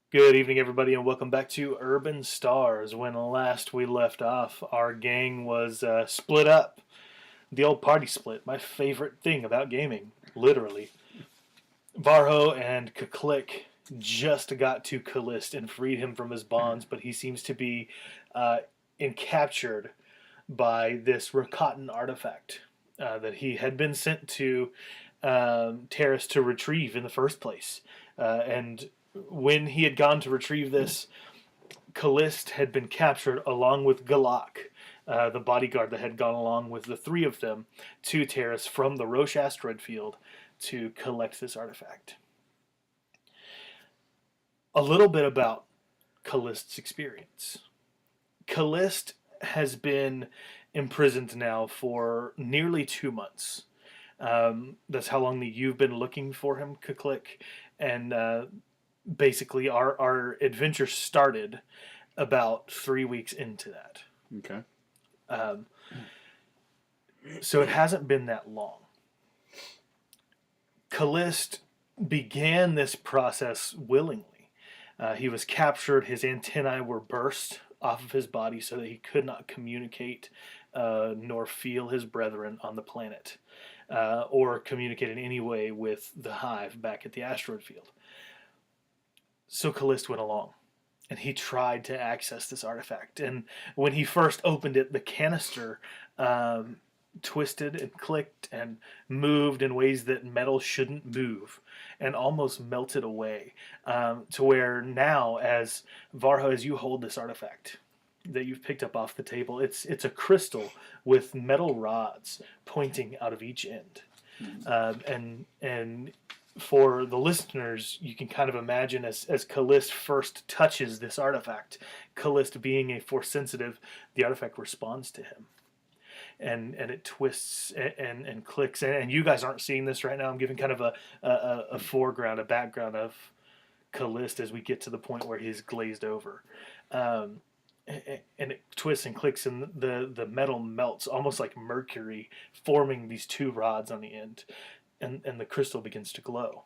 Good evening, everybody, and welcome back to Urban Stars. When last we left off, our gang was split up. The old party split, my favorite thing about gaming, literally. Varho and Kuklik just got to Callist and freed him from his bonds, but he seems to be encaptured by this Rakatan artifact that he had been sent to Terrace to retrieve in the first place. And when he had gone to retrieve this, Callist had been captured along with Galak, the bodyguard that had gone along with the three of them to Terrace from the Roche asteroid field to collect this artifact. A little bit about Callist's experience. Callist has been imprisoned now for nearly 2 months. That's how long that you've been looking for him, Kuklik, and basically our adventure started about 3 weeks into that. Okay. So it hasn't been that long. Callist began this process willingly. He was captured, his antennae were burst off of his body so that he could not communicate nor feel his brethren on the planet, or communicate in any way with the hive back at the asteroid field. So Callist went along, and he tried to access this artifact. And when he first opened it, the canister twisted and clicked and moved in ways that metal shouldn't move, and almost melted away, to where now, as Varho, as you hold this artifact that you've picked up off the table, it's a crystal with metal rods pointing out of each end. And for the listeners, you can kind of imagine as Callist first touches this artifact, Callist being a force sensitive, the artifact responds to him. And it twists and clicks. And you guys aren't seeing this right now. I'm giving kind of a foreground, a background of Callist as we get to the point where he's glazed over. And it twists and clicks, and the metal melts, almost like mercury, forming these two rods on the end. And the crystal begins to glow.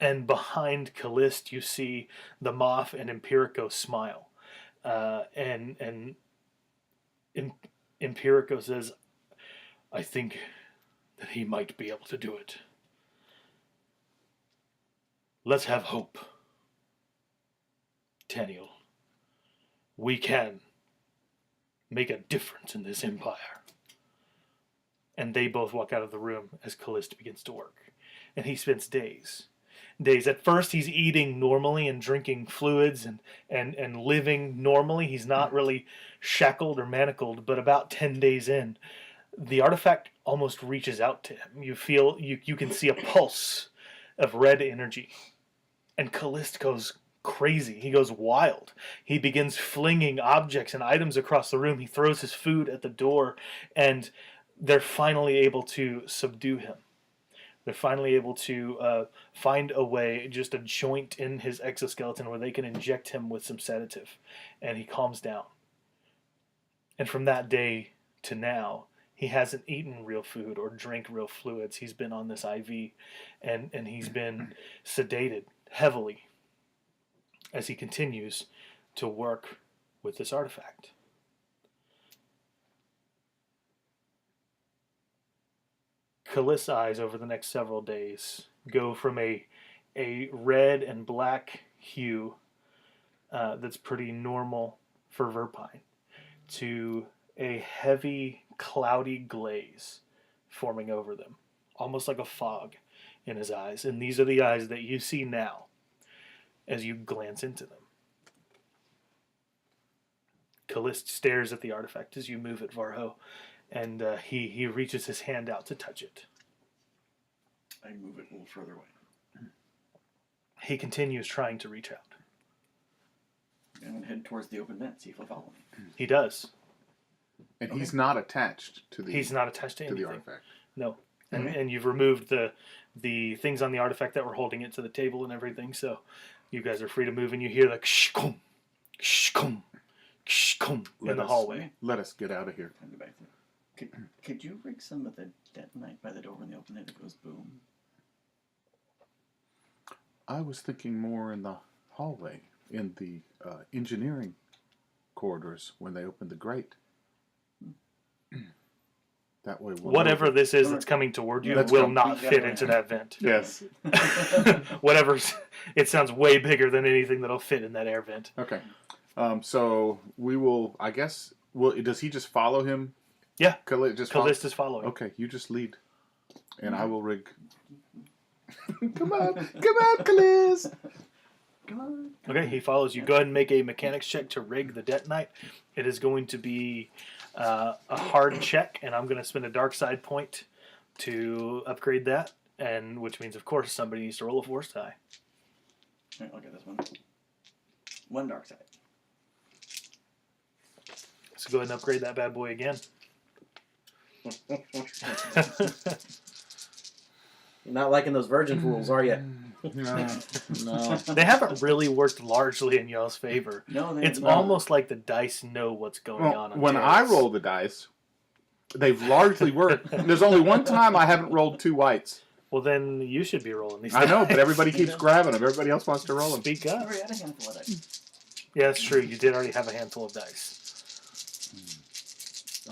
And behind Callist, you see the Moth and Empirico smile. And Empirico says, "I think that he might be able to do it. Let's have hope. Taniel, we can make a difference in this empire." And they both walk out of the room as Callist begins to work. And he spends days. At first, he's eating normally and drinking fluids and living normally. He's not really shackled or manacled, but about 10 days in, the artifact almost reaches out to him. You can see a pulse of red energy. And Callist goes crazy. He goes wild. He begins flinging objects and items across the room. He throws his food at the door, and they're finally able to subdue him. They're finally able to find a way, just a joint in his exoskeleton where they can inject him with some sedative, and he calms down. And from that day to now, he hasn't eaten real food or drank real fluids. He's been on this IV, and he's been sedated heavily as he continues to work with this artifact. Callist's eyes over the next several days go from a red and black hue that's pretty normal for Verpine to a heavy, cloudy glaze forming over them, almost like a fog in his eyes. And these are the eyes that you see now as you glance into them. Callist stares at the artifact as you move it, Varho, and he reaches his hand out to touch it. I move it a little further away. He continues trying to reach out. I'm going to head towards the open vent, see if he'll follow me. He does. And he's not attached to the. He's not attached to anything. The artifact. No, and you've removed the things on the artifact that were holding it to the table and everything. So you guys are free to move, and you hear the ksh-kum, ksh-kum, ksh-kum in the hallway. Let us get out of here. I'll go back there. Could you rig some of the detonite by the door when they open it? It goes boom. I was thinking more in the hallway in the engineering corridors when they opened the grate. That way we'll Whatever know. this is that's coming toward you Let's will go. not fit into that vent. Yes. Whatever's, it sounds way bigger than anything that'll fit in that air vent. Okay. So we will, I guess, does he just follow him? Yeah. Just follow? Callista's following. Okay, you just lead. And I will rig. Come on, Callista. Come on. Okay, he follows you. Go ahead and make a mechanics check to rig the detonite. It is going to be a hard check, and I'm going to spend a dark side point to upgrade that, and which means, of course, somebody needs to roll a force die. All right, I'll get this one. One dark side. So go ahead and upgrade that bad boy again. You're not liking those virgin rules, are you? No. They haven't really worked largely in y'all's favor. No, It's almost like the dice know what's going on. When I roll the dice, they've largely worked. There's only one time I haven't rolled 2 whites. Well, then you should be rolling these. I know, but dice. everybody keeps grabbing them. Everybody else wants to roll them. Speak I up. already had a handful of dice. Yeah, that's true. You did already have a handful of dice.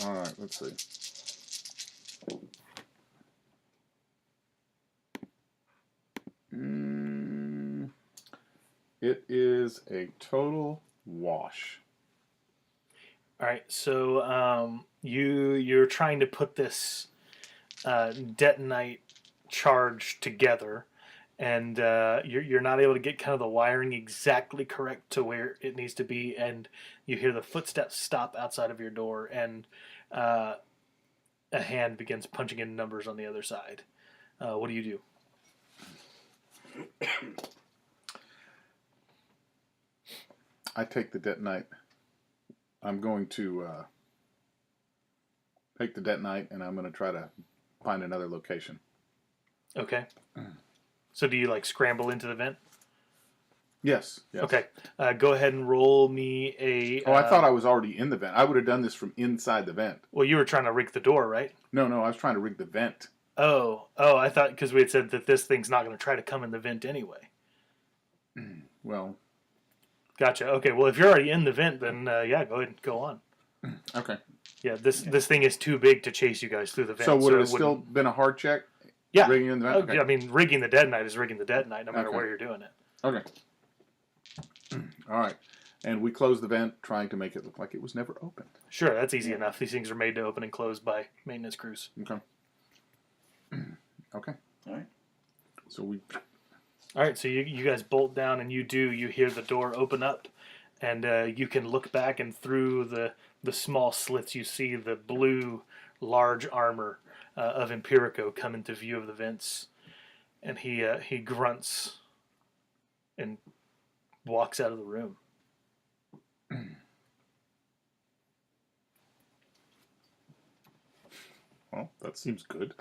All right, let's see. It is a total wash. All right, so you're trying to put this detonite charge together, and you're not able to get kind of the wiring exactly correct to where it needs to be, and you hear the footsteps stop outside of your door, and a hand begins punching in numbers on the other side. What do you do? I take the detonite. I'm going to take the detonite, and I'm going to try to find another location. Okay. So do you like scramble into the vent? Yes. Okay. Go ahead and roll me a. Oh, I thought I was already in the vent. I would have done this from inside the vent. Well, you were trying to rig the door, right? No, I was trying to rig the vent. Oh, I thought because we had said that this thing's not going to try to come in the vent anyway. Well, Gotcha. Okay. Well, if you're already in the vent, then yeah, go ahead and go on. okay. Yeah, this thing is too big to chase you guys through the vent. So would it have wouldn't- still been a hard check? Yeah. Rigging in the vent? Okay. Yeah, I mean, rigging the detonite is rigging the detonite, no matter Okay. where you're doing it. Okay. All right. And we closed the vent, trying to make it look like it was never opened. Sure, that's easy enough. These things are made to open and close by maintenance crews. Okay. Okay. All right. So we. All right, so you guys bolt down, and you hear the door open up, and you can look back, and through the small slits you see the blue large armor of Empirico come into view of the vents, and he grunts and walks out of the room. Well, that seems good.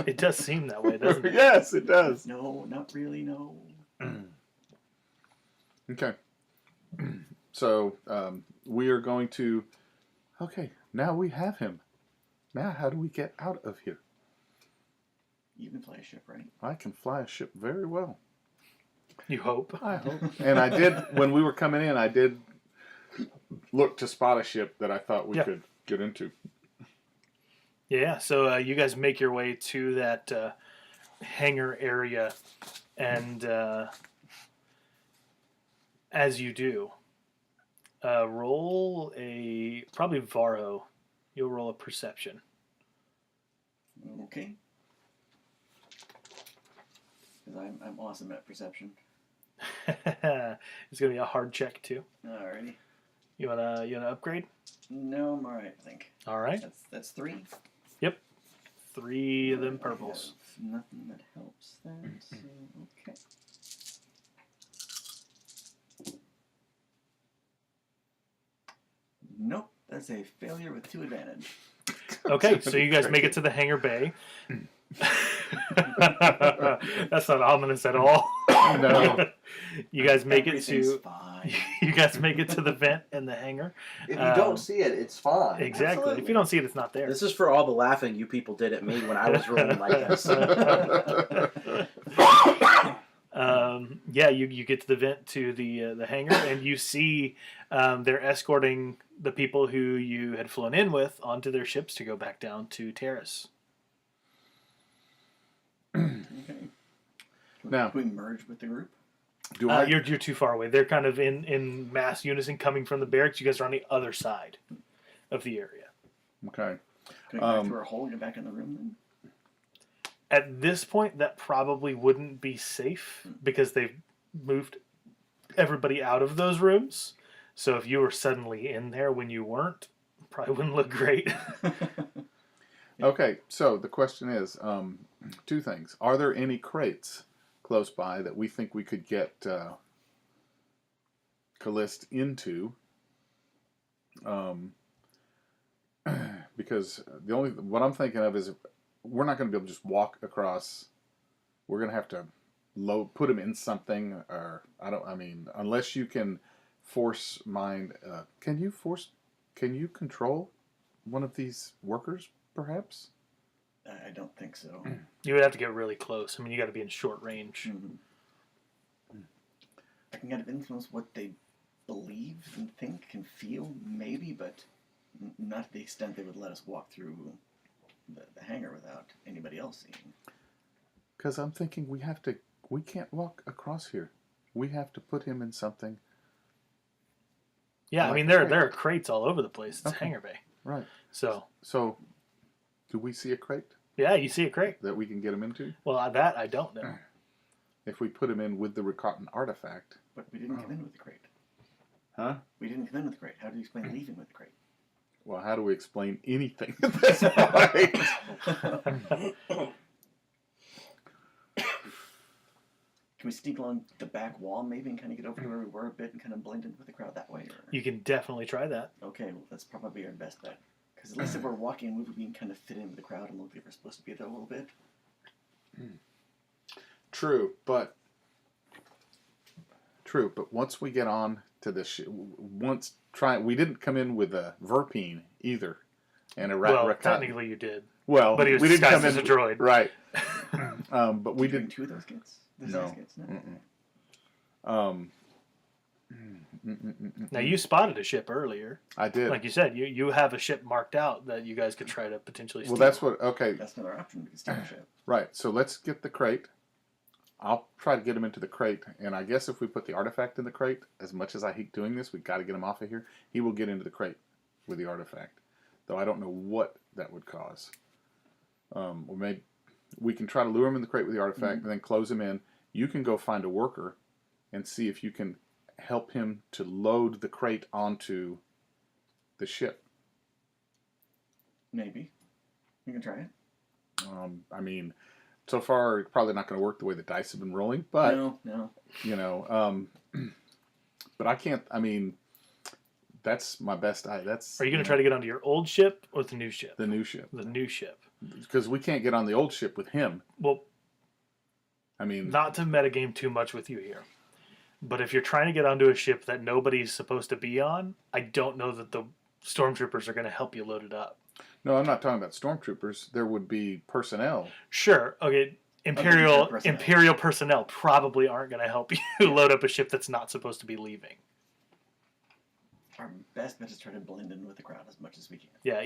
It does seem that way, doesn't it? Yes, it does. No, not really. No. Okay. So we are going to. Okay, now we have him. Now, how do we get out of here? You can fly a ship, right? I can fly a ship very well. You hope. I hope. And I did, when we were coming in, I did look to spot a ship that I thought we could get into. Yeah, so you guys make your way to that hangar area, and as you do, roll probably Varro. You'll roll a perception. Okay. Because I'm awesome at perception. It's gonna be a hard check too. Alrighty. You wanna upgrade? No, I'm alright, I think. All right. That's 3. Yep. 3 of them purples. I have nothing that helps that, so okay. Nope, that's a failure with 2 advantage. Okay, so you guys make it to the hangar bay. That's not ominous at all. No. You guys make it Everything's to fine. you guys make it to the vent and the hangar. If you don't see it, it's fine. Exactly. Absolutely. If you don't see it, it's not there. This is for all the laughing you people did at me when I was rolling like this. yeah, you get to the vent to the hangar, and you see they're escorting the people who you had flown in with onto their ships to go back down to Terrace. Okay. Now- Can we merge with the group? Do I? You're too far away. They're kind of in mass unison coming from the barracks. You guys are on the other side of the area. Okay. Can we go back through our hole and get back in the room then? At this point, that probably wouldn't be safe because they've moved everybody out of those rooms. So if you were suddenly in there when you weren't, probably wouldn't look great. Okay, so the question is, two things. Are there any crates close by that we think we could get Callist into? Because what I'm thinking of is we're not going to be able to just walk across. We're going to have to put him in something, or unless you can force mind. Can you control one of these workers, perhaps? I don't think so. You would have to get really close. I mean, you got to be in short range. I can kind of influence what they believe and think and feel, maybe, but not to the extent they would let us walk through the hangar without anybody else seeing. Because I'm thinking we can't walk across here. We have to put him in something. Yeah, Like I mean, a there crate. are crates all over the place. It's Okay. hangar bay. Right. So, So, do we see a crate yeah, you see a crate. that we can get him into? Well, that I don't know. If we put him in with the Recotton artifact. But we didn't come in with the crate. Huh? We didn't come in with the crate. How do you explain leaving with the crate? Well, how do we explain anything at this point? Can we sneak along the back wall maybe and kind of get over to where we were a bit and kind of blend in with the crowd that way? Or... You can definitely try that. Okay, well, that's probably our best bet. Because at least if we're walking and moving, we can kind of fit in with the crowd and look like we're supposed to be there a little bit. True, but once we get on to this ship, we didn't come in with a Verpine either, and a Well, Recotton. technically you did. Well, But he was we didn't come disguised in as a droid. right. But we Did you bring didn't. 2 of those kits? No. Those kits? No. Now, you spotted a ship earlier. I did. Like you said, you have a ship marked out that you guys could try to potentially steal. Well, that's what. Okay, That's another option. We can steal a ship. right. So let's get the crate. I'll try to get him into the crate, and I guess if we put the artifact in the crate, as much as I hate doing this, we got to get him off of here. He will get into the crate with the artifact, though I don't know what that would cause. Or maybe we can try to lure him in the crate with the artifact, and then close him in. You can go find a worker, and see if you can help him to load the crate onto the ship. Maybe. We can try it. I mean, so far probably not going to work the way the dice have been rolling, but No. you know, but I can't. I mean, that's my best. That's. Are you going to try to get onto your old ship or the new ship? the new ship? The new ship. Because we can't get on the old ship with him. Well, I mean, not to metagame too much with you here, but if you're trying to get onto a ship that nobody's supposed to be on, I don't know that the stormtroopers are going to help you load it up. no, I'm not talking about stormtroopers. There would be personnel. Sure, okay. Imperial personnel probably aren't going to help you load up a ship that's not supposed to be leaving. Our best bet is try to blend in with the crowd as much as we can. Yeah,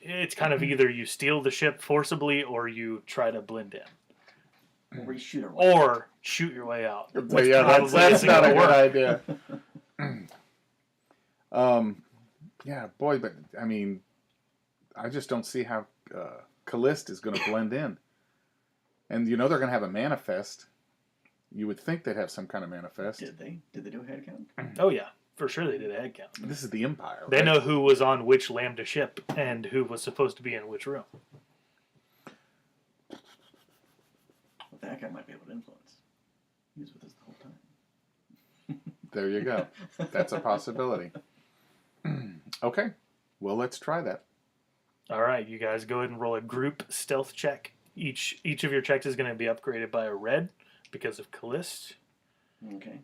it's kind of either you steal the ship forcibly or you try to blend in. Or we shoot our way. Or shoot your way out. Well, yeah, that's isn't not a gonna good work. idea. Yeah, boy, but I mean, I just don't see how Callist is going to blend in. And you know they're going to have a manifest. You would think they'd have some kind of manifest. Did they? Did they do a head count? Oh yeah, for sure they did a head count. This is the Empire. They right? know who was on which Lambda ship and who was supposed to be in which room. Well, that guy might be able to influence. He was with us the whole time. There you go. That's a possibility. Okay. Well, let's try that. All right, you guys go ahead and roll a group stealth check. Each of your checks is going to be upgraded by a red because of Callist, Okay.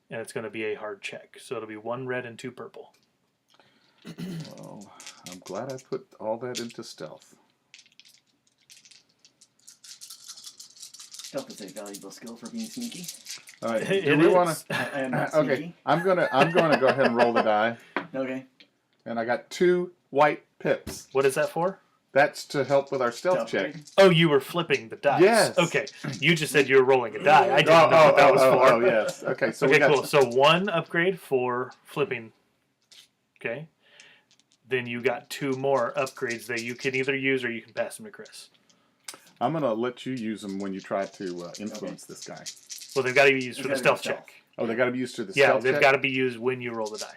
and it's going to be a hard check. So it'll be 1 red and 2 purple. Well, I'm glad I put all that into stealth. Stealth is a valuable skill for being sneaky. All right. It Do we want is. to? I am not Okay. sneaky. I'm gonna go ahead and roll the die, Okay. and I got 2 white pips. What is that for? That's to help with our stealth Stealth check. check. Oh, you were flipping the dice. Yes. Okay. You just said you were rolling a die. I didn't know what that was for. Oh, yes. Okay, so we Okay, got cool. So 1 upgrade for flipping. Okay. Then you got 2 more upgrades that you can either use or you can pass them to Chris. I'm gonna let you use them when you try to influence this guy. Well, they've got to be used for the It's gotta be stealth stealth. check. Oh, they got to be used to the Yeah, stealth they've check? got to be used when you roll the die.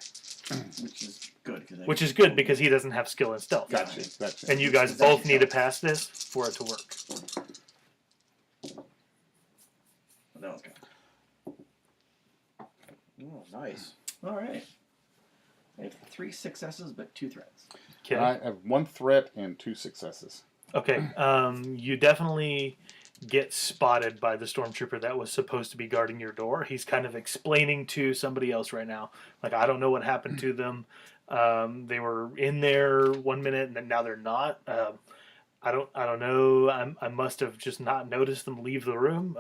Which is good. Which is good because he doesn't have skill in stealth. Gotcha. And you guys It's both actually need to stealth. pass this for it to work. That one's good. Oh, nice. All right. I have 3 successes, but 2 threats. Okay. I have 1 threat and 2 successes. Okay. You definitely get spotted by the stormtrooper that was supposed to be guarding your door. He's kind of explaining to somebody else right now, like, I don't know what happened to them. They were in there 1 minute and then now they're not. I don't know. I must have just not noticed them leave the room.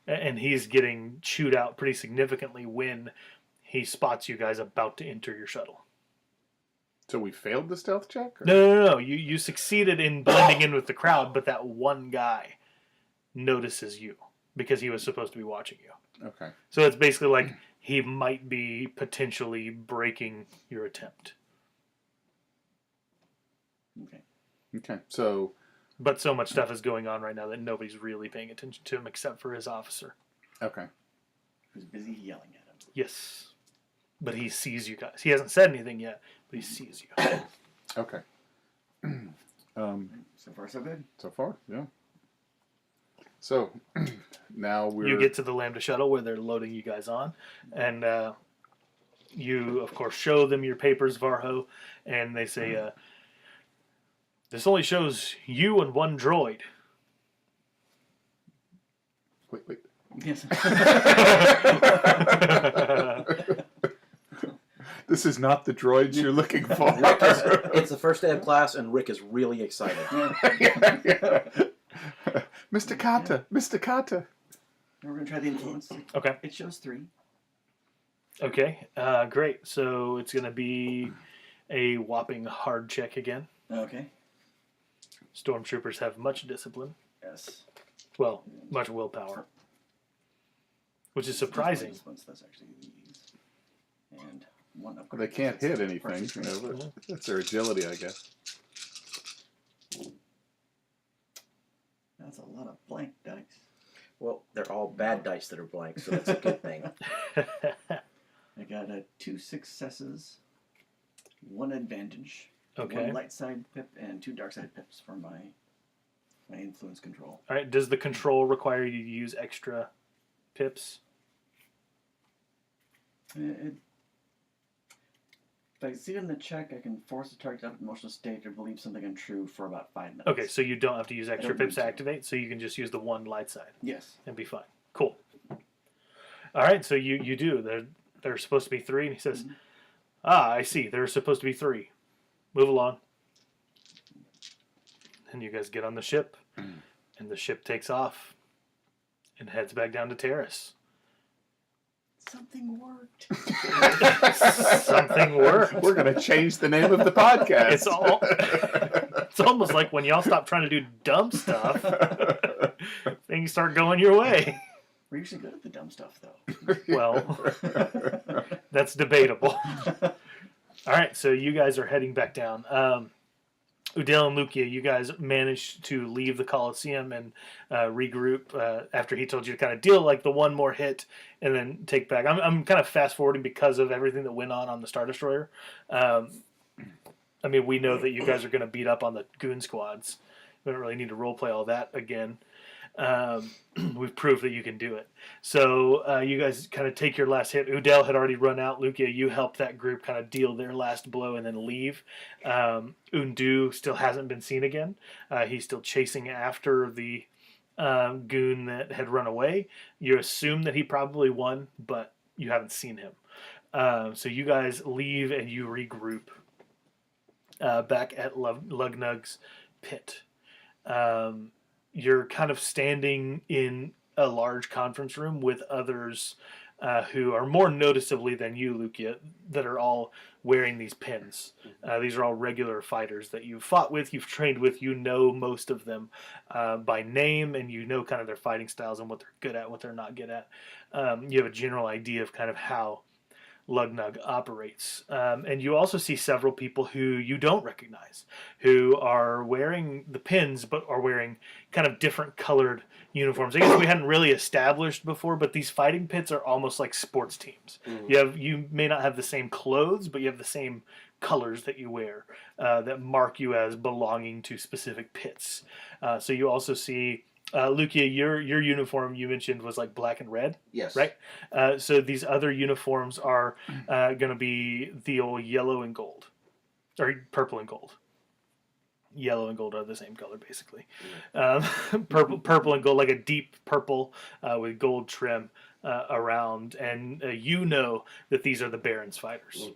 And he's getting chewed out pretty significantly when he spots you guys about to enter your shuttle. So we failed the stealth check? Or? No. You succeeded in blending in with the crowd, but that one guy notices you because he was supposed to be watching you. Okay. So it's basically like he might be potentially breaking your attempt. Okay. Okay. So But so much stuff is going on right now that nobody's really paying attention to him except for his officer. okay. Who's busy yelling at him. Yes. But he sees you guys. He hasn't said anything yet, but he sees you. Okay. So far, so good. So far, yeah. So now we're You get to the Lambda shuttle where they're loading you guys on, and you, of course, show them your papers, Varho, and they say, this only shows you and 1 droid. wait. Yes. This is not the droids you're looking for. It's the first day of class, and Rick is really excited. Mr. Carter, Mr. Carter. We're going to try the influence. Okay. It shows 3. Okay. Great. So it's going to be a whopping hard check again. Okay. Stormtroopers have much discipline. Yes. Well, much willpower. Which is surprising. That's actually these. And 1 upgrade. They can't hit anything, Perfect. you know, but that's their agility, I guess. That's a lot of blank dice. Well, they're all bad dice that are blank, so that's a good thing. I got 2 successes, 1 advantage, Okay. 1 light side pip, and 2 dark side pips for my influence control. All right. Does the control require you to use extra pips? If I see it in the check, I can force the target out of emotional state or believe something untrue for about 5 minutes. Okay, so you don't have to use extra don't pips to need to. activate, so you can just use the 1 light side Yes. and be fine. Cool. All right, so you do. They're supposed to be 3, and he says, I see. There's supposed to be 3. Move along. And you guys get on the ship, and the ship takes off and heads back down to Terrace. Something worked. Something worked. We're going to change the name of the podcast. It's almost like when y'all stop trying to do dumb stuff, things start going your way. We're usually good at the dumb stuff, though. Well, that's debatable. All right, so you guys are heading back down. Udel and Luica, you guys managed to leave the Coliseum and regroup after he told you to kind of deal like the 1 more hit and then take back. I'm kind of fast forwarding because of everything that went on the Star Destroyer. I mean, we know that you guys are going to beat up on the goon squads. We don't really need to roleplay all that again. We've proved that you can do it. So you guys kind of take your last hit. Udel had already run out. Luica, you helped that group kind of deal their last blow and then leave. Undu still hasn't been seen again. He's still chasing after the goon that had run away. You assume that he probably won, but you haven't seen him. So you guys leave and you regroup back at Lug Nug's pit. You're kind of standing in a large conference room with others who are more noticeably than you, Lucia, that are all wearing these pins. These are all regular fighters that you've fought with, you've trained with, you know most of them by name, and you know kind of their fighting styles and what they're good at, what they're not good at. You have a general idea of kind of how Lug Nug operates. And you also see several people who you don't recognize, who are wearing the pins, but are wearing kind of different colored uniforms. I guess we hadn't really established before, but these fighting pits are almost like sports teams. You may not have the same clothes, but you have the same colors that you wear that mark you as belonging to specific pits. So you also see Lucia, your uniform you mentioned was like black and red. Yes. Right? So these other uniforms are going to be the old yellow and gold. Or purple and gold. Yellow and gold are the same color, basically. Purple and gold, like a deep purple with gold trim around. And you know that these are the Baron's fighters.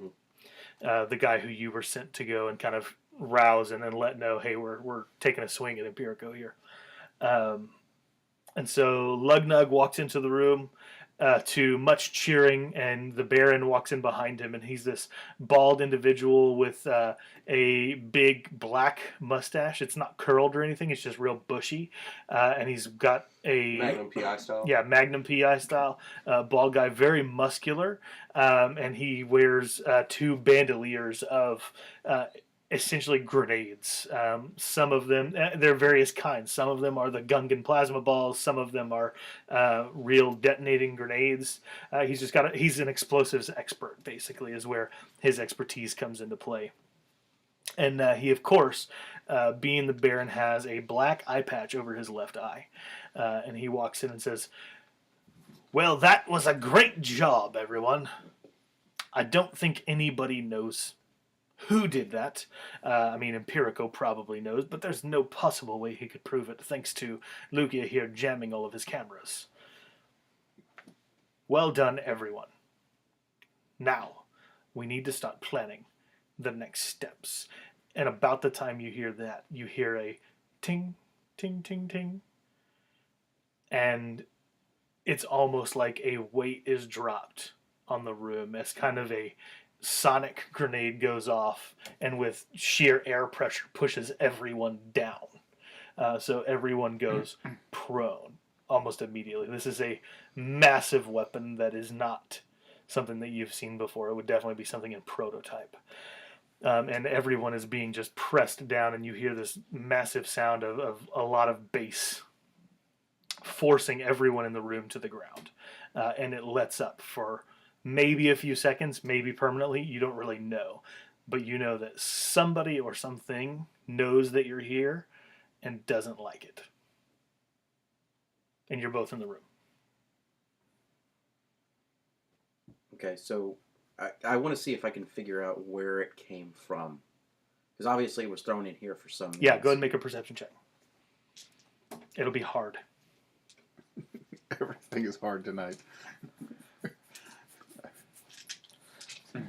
The guy who you were sent to go and kind of rouse and then let know, hey, we're taking a swing at Empirico here. And so Lug Nug walks into the room to much cheering, and the Baron walks in behind him, and he's this bald individual with a big black mustache. It's not curled or anything, it's just real bushy. And he's got a... Magnum PI style? Yeah, Magnum PI style. Bald guy, very muscular. And he wears two bandoliers of... essentially grenades. Some of them, there are various kinds. Some of them are the Gungan plasma balls. Some of them are real detonating grenades. He's an explosives expert, basically, is where his expertise comes into play. And he, of course, being the Baron, has a black eye patch over his left eye. And he walks in and says, "Well, that was a great job, everyone. I don't think anybody knows who did that. I mean, Empirico probably knows, but there's no possible way he could prove it, thanks to Lucia here jamming all of his cameras. Well done, everyone. Now, we need to start planning the next steps." And about the time you hear that, you hear a ting, ting, ting, ting. And it's almost like a weight is dropped on the room as kind of a sonic grenade goes off, and with sheer air pressure pushes everyone down. So everyone goes prone almost immediately. This is a massive weapon that is not something that you've seen before. It would definitely be something in prototype. And everyone is being just pressed down, and you hear this massive sound of a lot of bass forcing everyone in the room to the ground. And it lets up for maybe a few seconds, maybe permanently. You don't really know. But you know that somebody or something knows that you're here and doesn't like it. And you're both in the room. Okay, so I want to see if I can figure out where it came from. Because obviously it was thrown in here for some means. Yeah, go ahead and make a perception check. It'll be hard. Everything is hard tonight.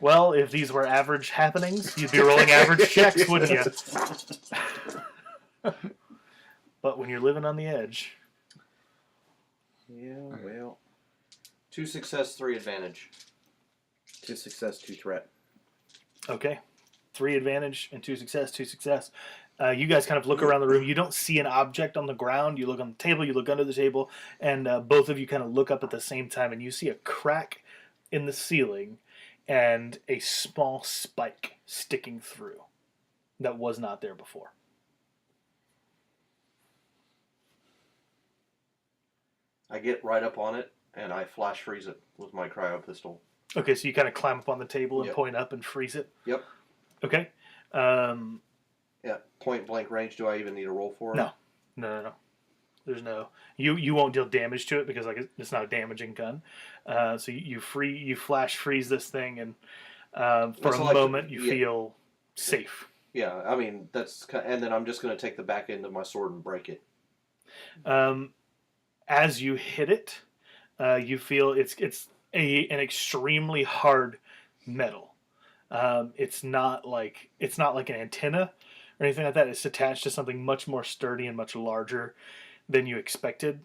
Well, if these were average happenings, you'd be rolling average checks, wouldn't you? But when you're living on the edge... Yeah, well... 2 success, 3 advantage. 2 success, 2 threat. Okay. 3 advantage and 2 success, 2 success. You guys kind of look around the room. You don't see an object on the ground. You look on the table, you look under the table, and both of you kind of look up at the same time, and you see a crack in the ceiling and a small spike sticking through that was not there before. I get right up on it, and I flash freeze it with my cryo pistol. Okay, so you kind of climb up on the table and Yep. point up and freeze it? Yep. Okay. Yeah, point blank range. Do I even need a roll for it? No. No. There's no... You won't deal damage to it because like it's not a damaging gun. So you flash freeze this thing, and for That's a like- moment you yeah. feel safe. Yeah, I mean, and then I'm just going to take the back end of my sword and break it. As you hit it, you feel it's an extremely hard metal. It's not like an antenna or anything like that. It's attached to something much more sturdy and much larger than you expected.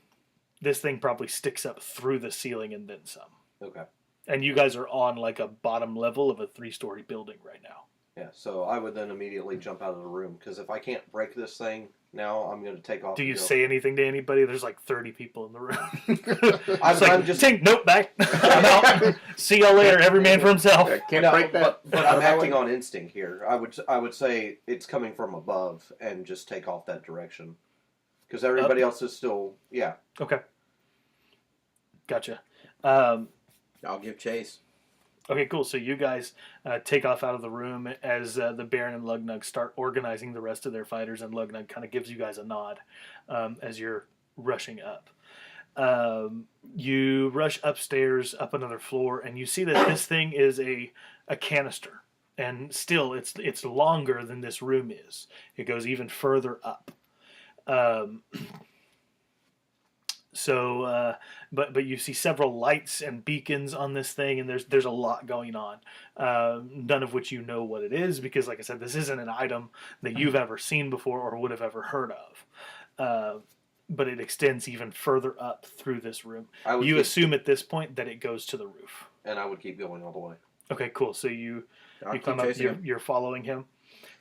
This thing probably sticks up through the ceiling and then some. Okay. And you guys are on like a bottom level of a 3-story building right now. Yeah. So I would then immediately jump out of the room because if I can't break this thing now, I'm going to take off. Do you and go. say anything to anybody? There's like 30 people in the room. I'm just Tink, nope, back. I'm out. See y'all later. Every man for himself. I can't No, break that. but I'm acting on instinct here. I would say it's coming from above and just take off that direction because everybody else is still Okay. Gotcha. I'll give chase. Okay, cool. So you guys take off out of the room as the Baron and Lug Nug start organizing the rest of their fighters, and Lug Nug kind of gives you guys a nod as you're rushing up. You rush upstairs, up another floor, and you see that this thing is a canister, and still it's longer than this room is. It goes even further up. But you see several lights and beacons on this thing, and there's a lot going on. None of which you know what it is because, like I said, this isn't an item that you've ever seen before or would have ever heard of. But it extends even further up through this room. You assume at this point that it goes to the roof. and I would keep going all the way. Okay, cool. So you Keep come up, chasing him. you're following him.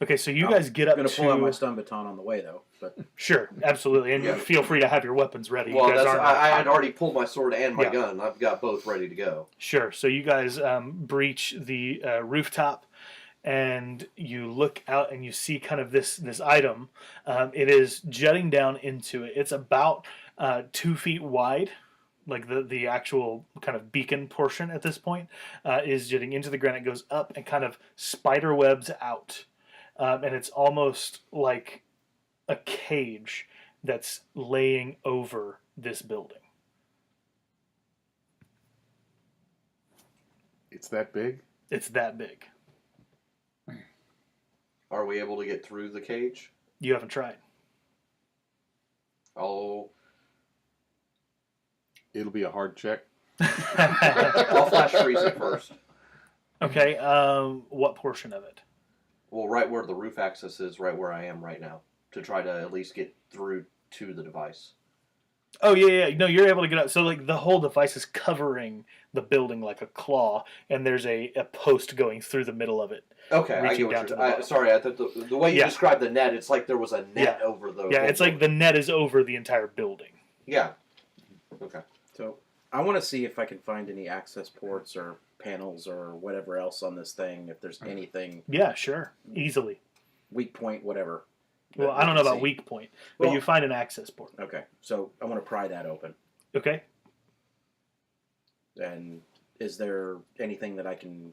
Okay, so you guys get up I'm gonna to... pull out my stun baton on the way, though. But Sure, absolutely, and Yeah. feel free to have your weapons ready. Well, you guys aren't... I had already pulled my sword and my Yeah. gun. I've got both ready to go. Sure. So you guys breach the rooftop, and you look out and you see kind of this item. It is jutting down into it. It's about 2 feet wide. Like the actual kind of beacon portion at this point is jutting into the ground. It goes up and kind of spider webs out. And it's almost like a cage that's laying over this building. It's that big? It's that big. Are we able to get through the cage? You haven't tried. I'll It'll be a hard check. flash freeze it first. Okay, what portion of it? Well, right where the roof access is, right where I am right now, to try to at least get through to the device. Oh, yeah. No, you're able to get up. So, like, the whole device is covering the building like a claw, and there's a post going through the middle of it. Okay, I Reaching get down what to you're... the bottom. Sorry, I thought the way you Yeah. described the net, it's like there was a net Yeah. over the... Yeah, it's like the net is over the entire building. Yeah. Okay. so I want to see if I can find any access ports or panels or whatever else on this thing. If there's anything Yeah, sure. Easily. weak point, whatever. Well, that I don't we know can about see. weak point, but Well- you find an access port. Okay, so I want to pry that open. Okay? And is there anything that I can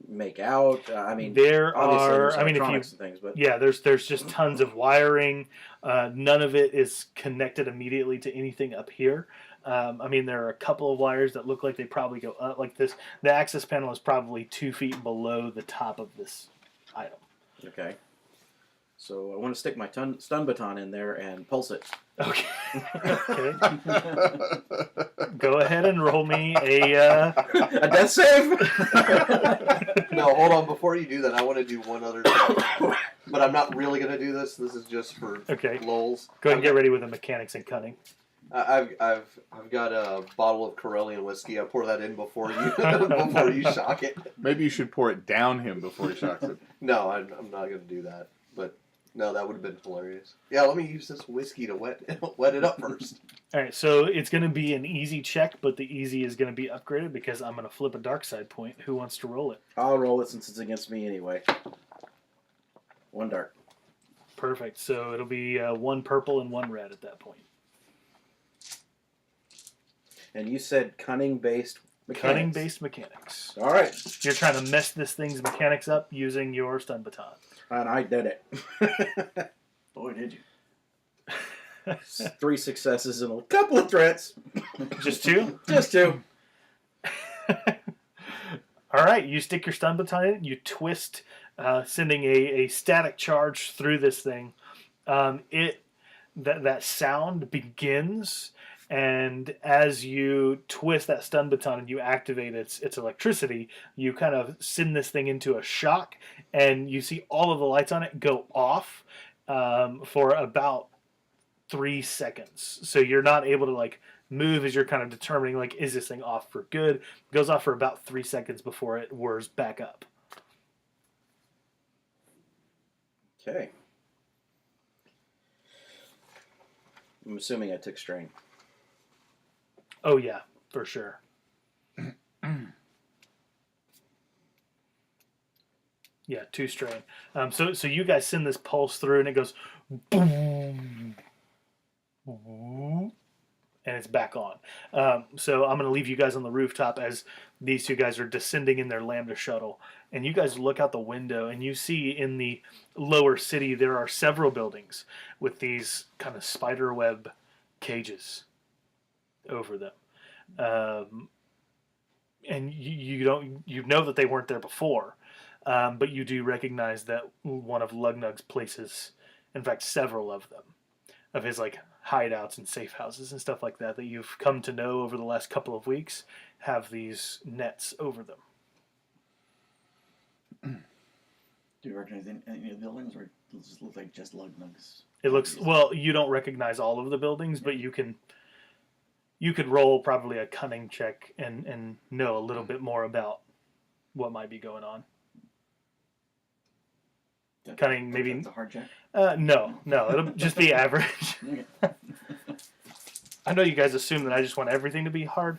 make out? I mean, There obviously are... there's I mean, if you... electronics and things, but Yeah, there's just tons of wiring. None of it is connected immediately to anything up here. I mean, there are a couple of wires that look like they probably go up like this. The access panel is probably 2 feet below the top of this item. okay. So I want to stick my stun baton in there and pulse it. Okay. Okay. Go ahead and roll me a... A death save. No, hold on. Before you do that, I want to do one other thing. But I'm not really going to do this. This is just for Okay. lulz. Go ahead and get ready with the mechanics and cunning. I've got a bottle of Corellian whiskey. I pour that in before you before you shock it. Maybe you should pour it down him before he shocks it. No, I'm not going to do that. But no, that would have been hilarious. Yeah, let me use this whiskey to wet it up first. All right, so it's going to be an easy check, but the easy is going to be upgraded because I'm going to flip a dark side point. Who wants to roll it? I'll roll it since it's against me anyway. 1 dark. Perfect. So it'll be 1 purple and 1 red at that point. And you said cunning-based mechanics. Cunning-based mechanics. All right. You're trying to mess this thing's mechanics up using your stun baton. And I did it. Boy, did you. 3 successes and a couple of threats. Just 2? Just 2. All right, you stick your stun baton in, you twist, sending a static charge through this thing. That sound begins, and as you twist that stun baton and you activate its electricity, you kind of send this thing into a shock, and you see all of the lights on it go off for about 3 seconds. So you're not able to like move as you're kind of determining, like, is this thing off for good? It goes off for about 3 seconds before it whirs back up. Okay. I'm assuming I took strain. Oh, yeah, for sure. Yeah, 2 strain. So you guys send this pulse through, and it goes boom, boom, and it's back on. So I'm going to leave you guys on the rooftop as these 2 guys are descending in their Lambda shuttle. And you guys look out the window, and you see in the lower city there are several buildings with these kind of spider web cages over them. And you know that they weren't there before. But you do recognize that one of Lug Nug's places, in fact, several of them, of his like hideouts and safe houses and stuff like that you've come to know over the last couple of weeks, have these nets over them. Do you recognize any of the buildings, or does it just look like just Lug Nug's? It looks, well, you don't recognize all of the buildings, but you could roll probably a cunning check and know a little bit more about what might be going on. Cunning, maybe. That's a hard check. No, it'll just be average. Okay. I know you guys assume that I just want everything to be hard,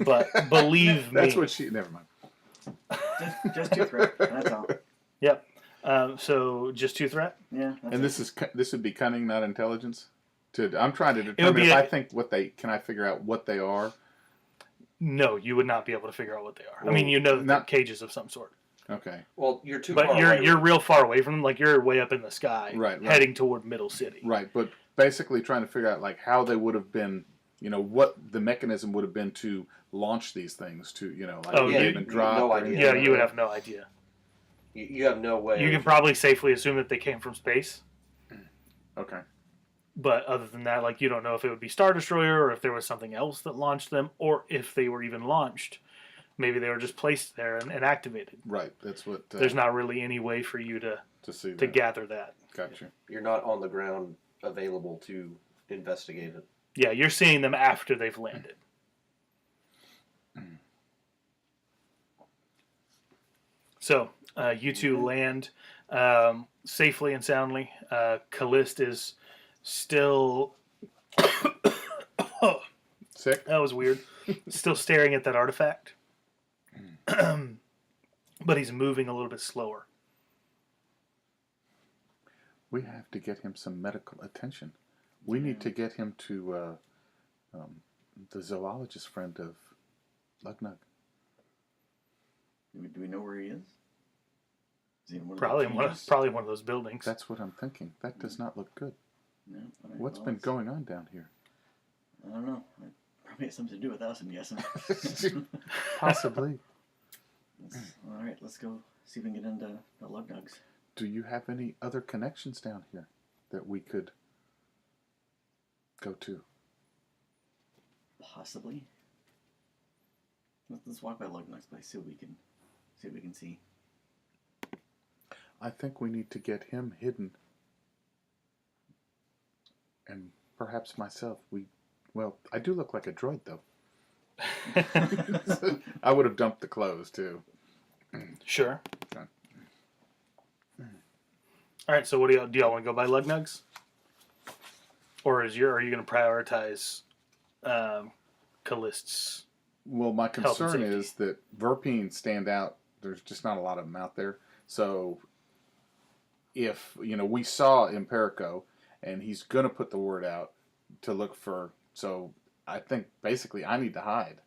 but believe me. That's what she. Never mind. just 2 threat. That's all. Yep. So just 2 threat. Yeah. And this would be cunning, not intelligence. I'm trying to would determine be if I think what they can. I figure out what they are. No, you would not be able to figure out what they are. Well, I mean, you know that not- they're cages of some sort. Okay. Well, you're too But far you're away. you're real far away from them. Like you're way up in the sky, Right. heading toward Middle City. Right, but basically trying to figure out like how they would have been, what the mechanism would have been to launch these things to, like Oh, they've you- been dropped. no or idea. Yeah, anything you would like have no idea. You have no way. You can probably safely assume that they came from space. that. Okay. But other than that, like you don't know if it would be Star Destroyer or if there was something else that launched them, or if they were even launched. Maybe they were just placed there and activated. Right. That's what. There's not really any way for you to see to gather that. Gotcha. You're not on the ground available to investigate it. Yeah, you're seeing them after they've landed. So you 2 land safely and soundly. Callist is still. Oh, Sick. that was weird. Still staring at that artifact. But he's moving a little bit slower. We have to get him some medical attention. We need to get him to the zoologist friend of Lug Nug. Do we know where he is? Is he in one of Probably the one cages? of those buildings. That's what I'm thinking. That does not look good. No, all right, What's well, been let's- going on down here? I don't know. It probably has something to do with us, I'm guessing. Possibly. All right, let's go see if we can get into the Lug Nugs. Do you have any other connections down here that we could go to? Possibly. Let's walk by Lug Nug's place. See what we can see. I think we need to get him hidden. And perhaps myself. Well, I do look like a droid, though. I would have dumped the clothes, too. Sure. Okay. All right. So what do y'all want to go by Lug Nugs? Or are you going to prioritize Callist's? Well, my Health and concern safety. is that Verpine stand out. There's just not a lot of them out there. So if, we saw Empirico, and he's going to put the word out to look for... So I think, basically, I need to hide.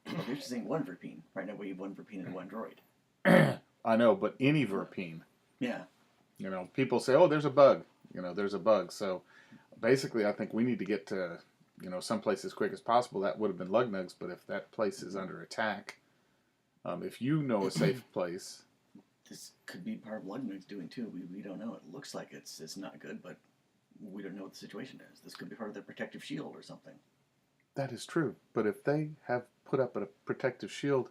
Well, there's just ain't one Verpine. Right now we have one Verpine and one droid. I know, but any Verpine. Yeah. People say, oh, there's a bug. There's a bug. So basically, I think we need to get to, someplace as quick as possible. That would have been Lug Nug's, but if that place is under attack, if you know a safe place... This could be part of Lug Nug's doing too. We don't know. It looks like it's not good, but we don't know what the situation is. This could be part of their protective shield or something. That is true. But if they have put up a protective shield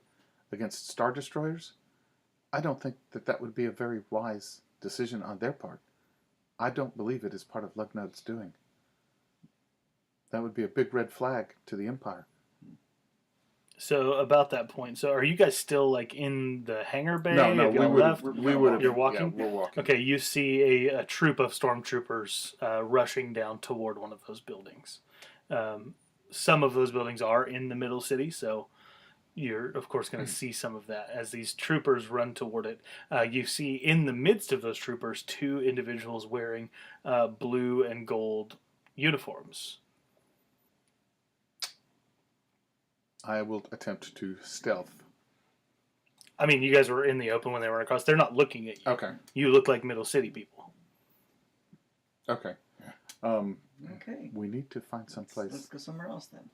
against Star Destroyers, I don't think that would be a very wise decision on their part. I don't believe it is part of Lug Nug's doing. That would be a big red flag to the Empire. So about that point, so are you guys still like in the hangar bay? No, Have y'all left? we would have. You're walking? Yeah, we're walking. Okay, you see a troop of stormtroopers rushing down toward one of those buildings. Some of those buildings are in the middle city, so you're of course going to see some of that as these troopers run toward it. You see in the midst of those troopers 2 individuals wearing blue and gold uniforms. I will attempt to stealth. I mean, you guys were in the open when they were across. They're not looking at you. Okay. You look like middle city people. Okay. Okay. We need to find some Let's place. go somewhere else then.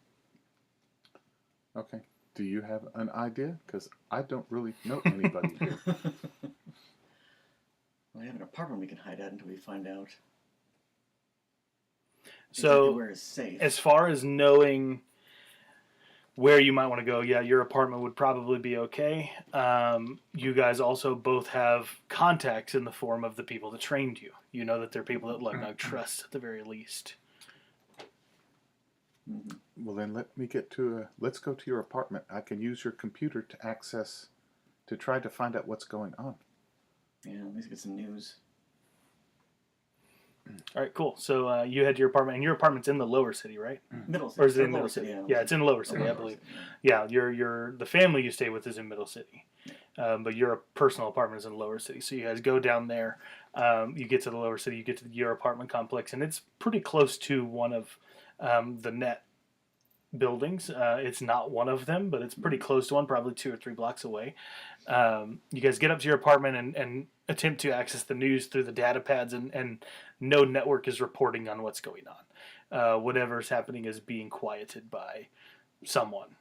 Okay. Do you have an idea? Because I don't really know anybody here. We have an apartment we can hide at until we find out So, exactly where is safe. as far as knowing where you might want to go, yeah, your apartment would probably be okay. You guys also both have contacts in the form of the people that trained you. You know that they're people that Lug Nug trusts at the very least. Mhm. Well, then let's go to your apartment. I can use your computer to try to find out what's going on. Yeah, at least get some news. All right, cool. So you head to your apartment, and your apartment's in the lower city, right? Middle city. Or is it Or in lower middle city? yeah. Yeah, it's in lower city, I Lower believe. city, yeah. Yeah, the family you stay with is in middle city, but your personal apartment is in lower city. So you guys go down there. You get to the lower city. You get to your apartment complex, and it's pretty close to one of the net buildings. It's not one of them, but it's pretty close to one, probably 2 or 3 blocks away. You guys get up to your apartment and attempt to access the news through the data pads, and no network is reporting on what's going on. Whatever's happening is being quieted by someone.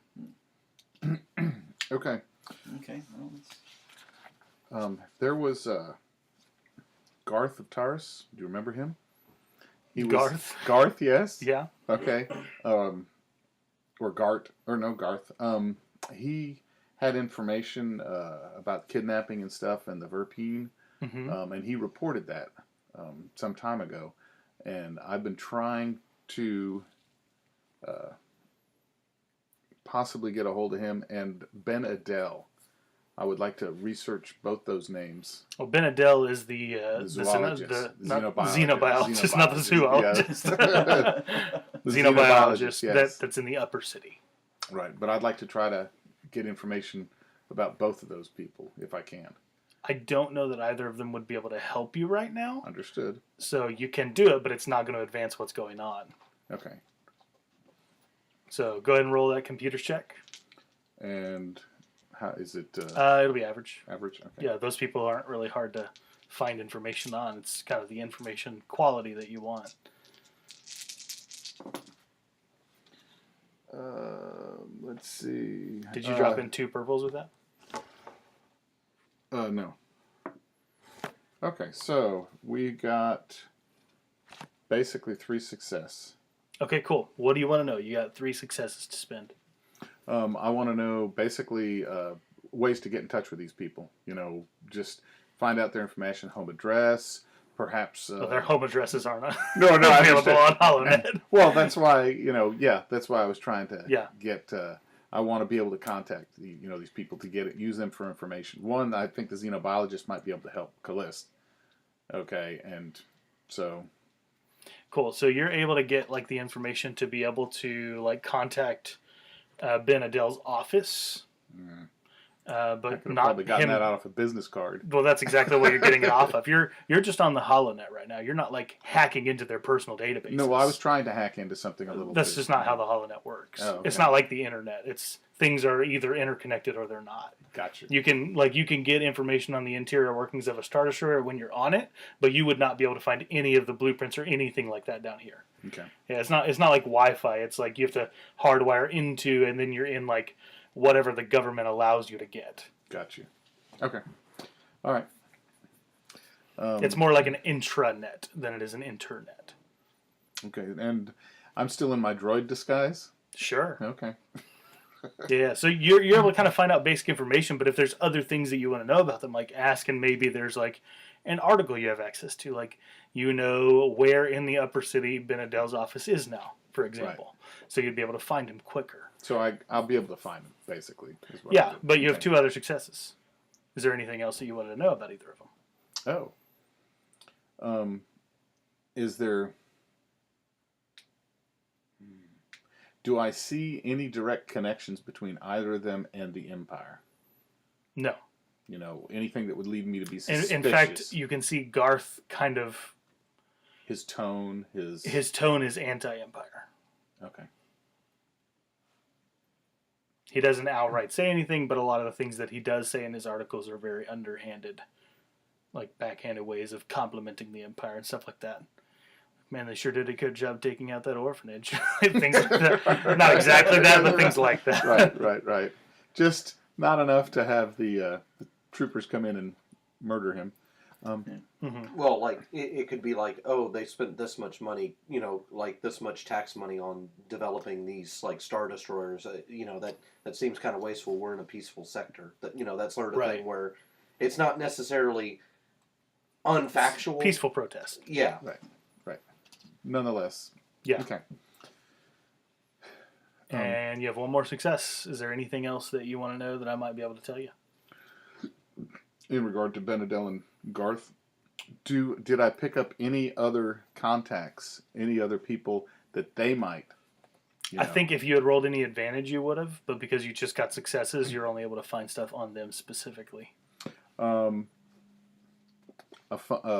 Okay. Okay. Well, There was Garth of Taurus. Do you remember him? Garth? Garth, yes. Yeah. Okay. Or Gart, or no, Garth. He had information about kidnapping and stuff and the Verpine, Mm-hmm. and he reported that some time ago. And I've been trying to possibly get a hold of him and Ben Adele. I would like to research both those names. Well, Ben Adele is the zoologist, xenobiologist, not the zoologist. Yeah. The Xenobiologist yes. that's in the upper city. Right, but I'd like to try to get information about both of those people if I can. I don't know that either of them would be able to help you right now. Understood. So you can do it, but it's not going to advance what's going on. Okay. So go ahead and roll that computer check. And how is it? It'll be average. Average. Okay. Yeah, those people aren't really hard to find information on. It's kind of the information quality that you want. Let's see. Did you drop in 2 purples with that? No. Okay, so we got basically 3 success. Okay, cool. What do you want to know? You got 3 successes to spend. I want to know basically ways to get in touch with these people. You know, just find out their information, home address, perhaps. Well, their home addresses aren't No, I available on understand. HoloNet. Well, that's why that's why I was trying to Yeah. get. I want to be able to contact these people to use them for information. One, I think the xenobiologist might be able to help Callist. Okay, and so. Cool. So you're able to get like the information to be able to like contact Ben Adele's office, I but could have not probably gotten him. that out of a business card. Well, that's exactly what you're getting it off of. You're just on the HoloNet right now. You're not like hacking into their personal databases. No, well, I was trying to hack into something a little. That's bit. just not how the HoloNet works. Oh, okay. It's not like the internet. It's things are either interconnected or they're not. Gotcha. You can get information on the interior workings of a Star Destroyer when you're on it, but you would not be able to find any of the blueprints or anything like that down here. Okay. Yeah, it's not like Wi-Fi. It's like you have to hardwire into, and then you're in like whatever the government allows you to get. Got you. Okay. All right. It's more like an intranet than it is an internet. Okay, and I'm still in my droid disguise. Sure. Okay. Yeah. So you're able to kind of find out basic information, but if there's other things that you want to know about them, like ask, and maybe there's like an article you have access to. Like, you know where in the upper city Benedel's office is now, for example. So you'd be able to find him quicker. So I'll be able to find him, basically. Is what Yeah, I did. but you have Okay. 2 other successes. Is there anything else that you wanted to know about either of them? Oh. Is there... Do I see any direct connections between either of them and the Empire? No. You know, anything that would lead me to be suspicious? In fact, you can see Garth kind of... His tone, His tone is anti-Empire. Okay. He doesn't outright say anything, but a lot of the things that he does say in his articles are very underhanded. Like backhanded ways of complimenting the Empire and stuff like that. Man, they sure did a good job taking out that orphanage. Things like that. Not exactly that, but things like that. Right. Just not enough to have the troopers come in and murder him. Well, like it could be like, oh, they spent this much money, you know, like this much tax money on developing these like star destroyers. You know, that seems kind of wasteful. We're in a peaceful sector. That, you know, that sort of Right. thing where it's not necessarily unfactual. Peaceful protest. Yeah. Right. Nonetheless. Yeah. Okay. And you have 1 more success. Is there anything else that you want to know that I might be able to tell you? In regard to Benedel and Garth, did I pick up any other contacts, any other people that they might? I think if you had rolled any advantage, you would have, but because you just got successes, you're only able to find stuff on them specifically. A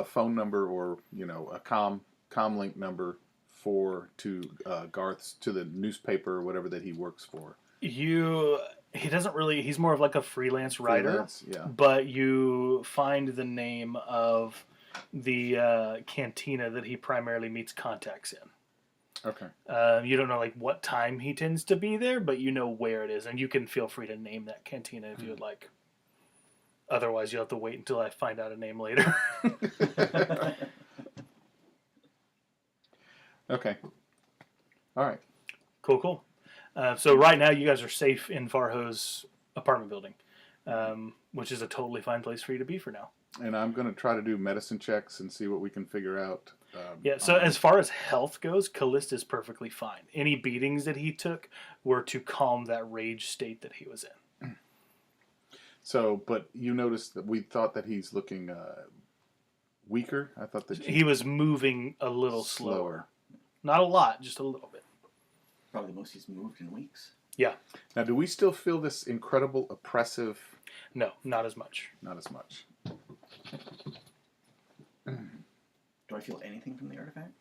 phone number or a com link number to Garth's, to the newspaper or whatever that he works for. He doesn't really, he's more of like a freelance writer. Freelance, yeah. But you find the name of the cantina that he primarily meets contacts in. Okay. You don't know like what time he tends to be there, but you know where it is, and you can feel free to name that cantina if you would like. Otherwise, you'll have to wait until I find out a name later. Okay. All right. Cool. So right now, you guys are safe in Farho's apartment building, which is a totally fine place for you to be for now. And I'm going to try to do medicine checks and see what we can figure out. Yeah, so as far as health goes, Callista's perfectly fine. Any beatings that he took were to calm that rage state that he was in. So, but you noticed that we thought that he's looking weaker. I thought that He was moving a little slower. Not a lot, just a little bit. Probably the most he's moved in weeks. Yeah. Now, do we still feel this incredible oppressive? No, not as much. Not as much. Do I feel anything from the artifact?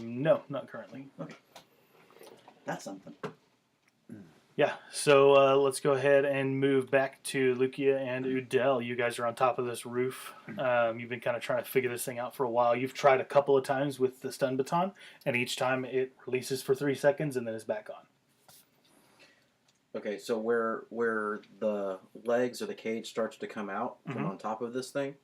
No, not currently. Okay. That's something. Yeah, so let's go ahead and move back to Lucia and Udel. You guys are on top of this roof. You've been kind of trying to figure this thing out for a while. You've tried a couple of times with the stun baton, and each time it releases for 3 seconds and then is back on. Okay, so where the legs or the cage starts to come out from on top of this thing,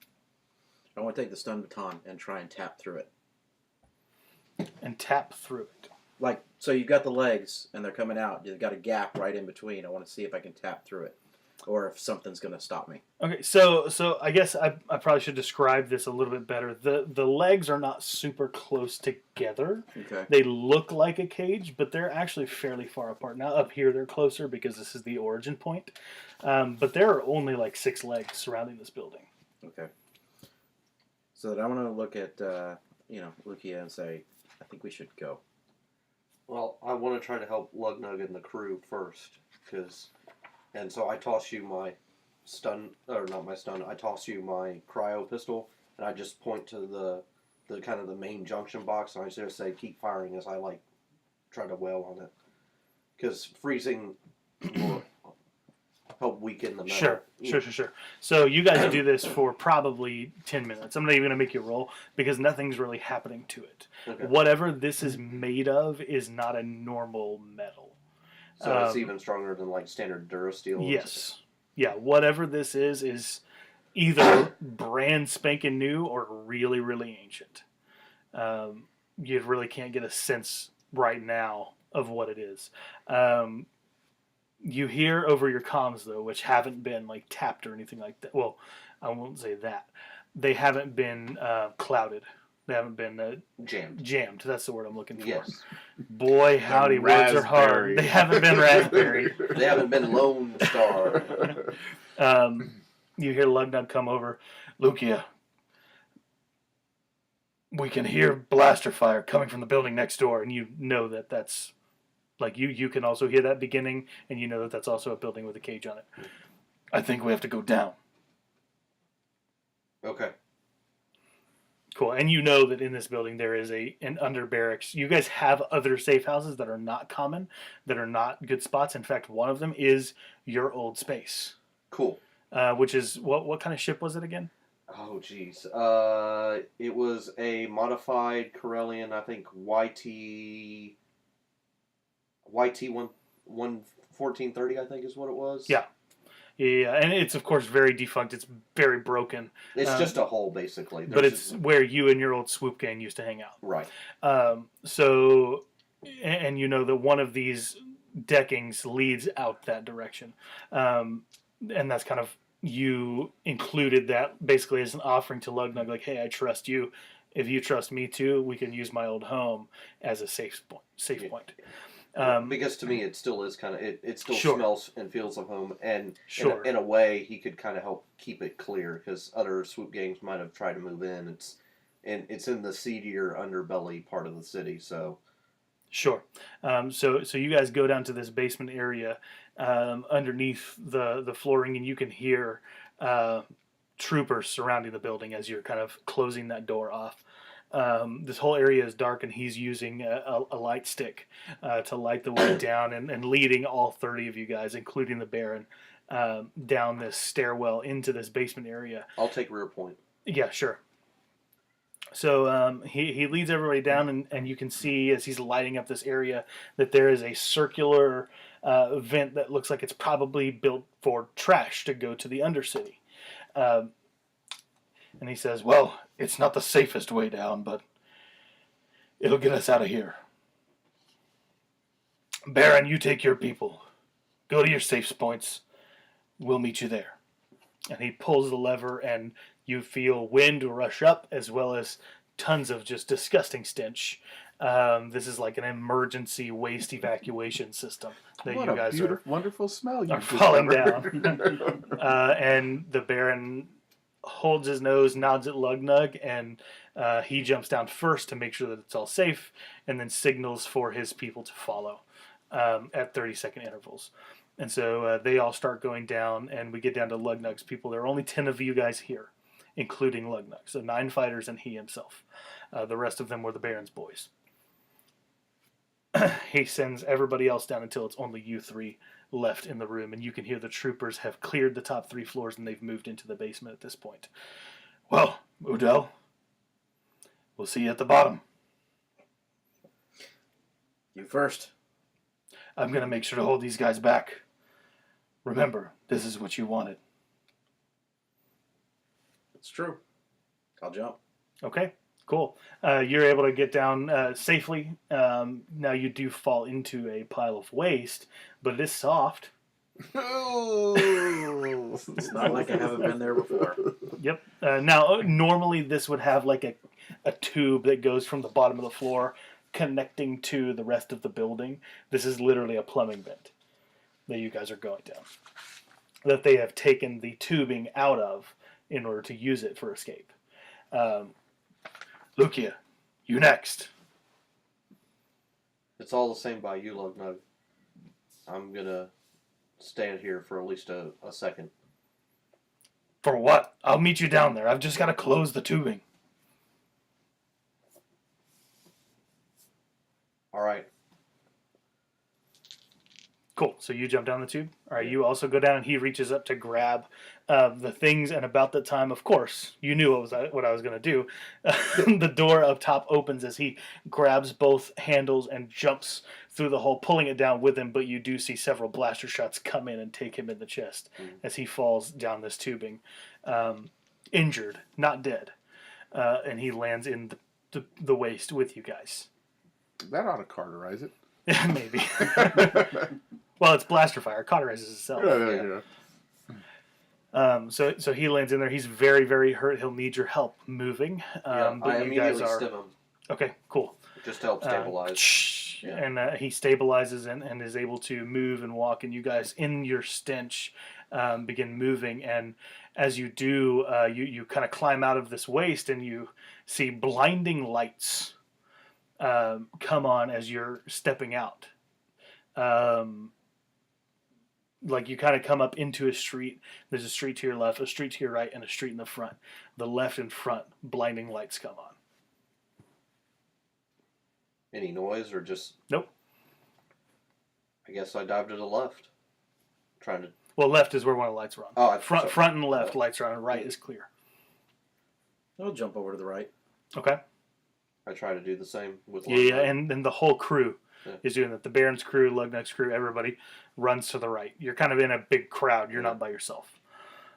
I want to take the stun baton and try and tap through it. And tap through it. Like, so you've got the legs and they're coming out. You've got a gap right in between. I want to see if I can tap through it, or if something's going to stop me. Okay, so I guess I probably should describe this a little bit better. The legs are not super close together. Okay. They look like a cage, but they're actually fairly far apart. Now up here they're closer because this is the origin point. But there are only like 6 legs surrounding this building. Okay. So that I want to look at, Lucia and say, I think we should go. Well, I want to try to help Lug Nug and the crew first, and so I toss you my I toss you my cryo pistol, and I just point to the kind of the main junction box, and I just say, keep firing as I try to wail on it, because freezing will help weaken the metal. Sure. So you guys do this for probably 10 minutes. I'm not even going to make you roll because nothing's really happening to it. Okay. Whatever this is made of is not a normal metal. So it's even stronger than like standard Durasteel? Yes. Yeah, whatever this is either brand spanking new or really, really ancient. You really can't get a sense right now of what it is. You hear over your comms, though, which haven't been like tapped or anything like that. Well, I won't say that. They haven't been clouded. They haven't been Jammed. jammed. That's the word I'm looking for. Yes. Boy, howdy, words are hard. raspberry. They haven't been raspberry. They haven't been Lone Star. You hear Lug Nug come over. Lucia, we can hear blaster fire coming from the building next door, and you know that that's like you can also hear that beginning, and you know that that's also a building with a cage on it. I think we have to go down. Okay. Cool. And you know that in this building there is an under barracks. You guys have other safe houses that are not common, that are not good spots. In fact, one of them is your old space. Cool. Which is what kind of ship was it again? Oh, geez. It was a modified Corellian, I think, YT 1430, I think is what it was. Yeah. Yeah, and it's of course very defunct. It's very broken. It's just a hole, basically. But it's where you and your old swoop gang used to hang out. Right. So, and you know that one of these deckings leads out that direction. And that's kind of, you included that basically as an offering to Lug Nug, like, hey, I trust you. If you trust me too, we can use my old home as a safe point. Because to me, it still is kind of, it still Sure. smells and feels of home, and Sure. in a way, he could kind of help keep it clear, because other swoop gangs might have tried to move in. It's in the seedier underbelly part of the city, so. Sure. So you guys go down to this basement area underneath the flooring, and you can hear troopers surrounding the building as you're kind of closing that door off. This whole area is dark, and he's using a light stick to light the way down and leading all 30 of you guys, including the Baron, down this stairwell into this basement area. I'll take rear point. Yeah, sure. So he leads everybody down, and you can see as he's lighting up this area that there is a circular vent that looks like it's probably built for trash to go to the Undercity. And he says, well, it's not the safest way down, but it'll get us out of here. Baron, you take your people. Go to your safe points. We'll meet you there. And he pulls the lever, and you feel wind rush up, as well as tons of just disgusting stench. This is like an emergency waste evacuation system that What you a guys beautiful, wonderful smell you are falling discovered. down. And the Baron holds his nose, nods at Lug Nug, and he jumps down first to make sure that it's all safe, and then signals for his people to follow at 30-second intervals. And so they all start going down, and we get down to Lug Nug's people. There are only 10 of you guys here, including Lug Nug. So 9 fighters and he himself. The rest of them were the Baron's boys. He sends everybody else down until it's only you 3 left in the room, and you can hear the troopers have cleared the top 3 floors, and they've moved into the basement at this point. Well, Udel, we'll see you at the bottom. You first. I'm going to make sure to hold these guys back. Remember, this is what you wanted. It's true. I'll jump. Okay, cool. You're able to get down safely. Now you do fall into a pile of waste, but it is soft. It's not like I haven't been there before. Yep. Now, normally this would have like a tube that goes from the bottom of the floor connecting to the rest of the building. This is literally a plumbing vent that you guys are going down, that they have taken the tubing out of in order to use it for escape. Lucia, you next. It's all the same by you, Lug Nug. I'm gonna stand here for at least a second. For what? I'll meet you down there. I've just got to close the tubing. All right. Cool. So you jump down the tube. All right. You also go down, and he reaches up to grab the things. And about that time, of course, you knew what I was going to do. The door up top opens as he grabs both handles and jumps through the hole, pulling it down with him. But you do see several blaster shots come in and take him in the chest as he falls down this tubing, injured, not dead, and he lands in the waste with you guys. That ought to cauterize it. Maybe. Well, it's blaster fire. It cauterizes itself. Yeah, there you So he lands in there. He's very, very hurt. He'll need your help moving. I But you guys immediately are stem him okay. Cool. just to help stabilize. And he stabilizes and is able to move and walk. And you guys, in your stench, begin moving. And as you do, you kind of climb out of this waste, and you see blinding lights come on as you're stepping out. Like you kind of come up into a street. There's a street to your left, a street to your right, and a street in the front. The left and front, blinding lights come on. Any noise or just? Nope. I guess I dive to the left, trying to. Well, left is where one of the lights are on. Oh, front and left lights are on, and right is clear. I'll jump over to the right. Okay. I try to do the same with. Yeah, and then the whole crew Yeah. is doing that. The Baron's crew, Lug Nug's crew, everybody runs to the right. You're kind of in a big crowd. You're not by yourself.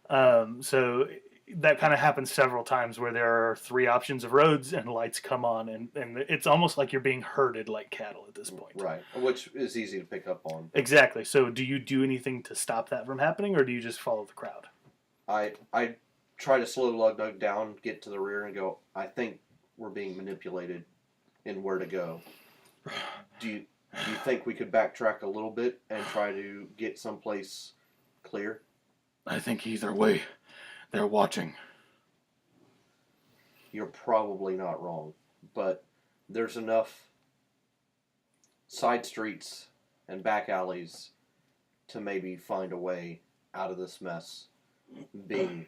So that kind of happens several times where there are 3 options of roads and lights come on, and it's almost like you're being herded like cattle at this point. Right, which is easy to pick up on. Exactly. So do you do anything to stop that from happening, or do you just follow the crowd? I try to slow Lug Nug down, get to the rear, and go. I think we're being manipulated in where to go. Do you think we could backtrack a little bit and try to get someplace clear? I think either way, they're watching. You're probably not wrong, but there's enough side streets and back alleys to maybe find a way out of this mess being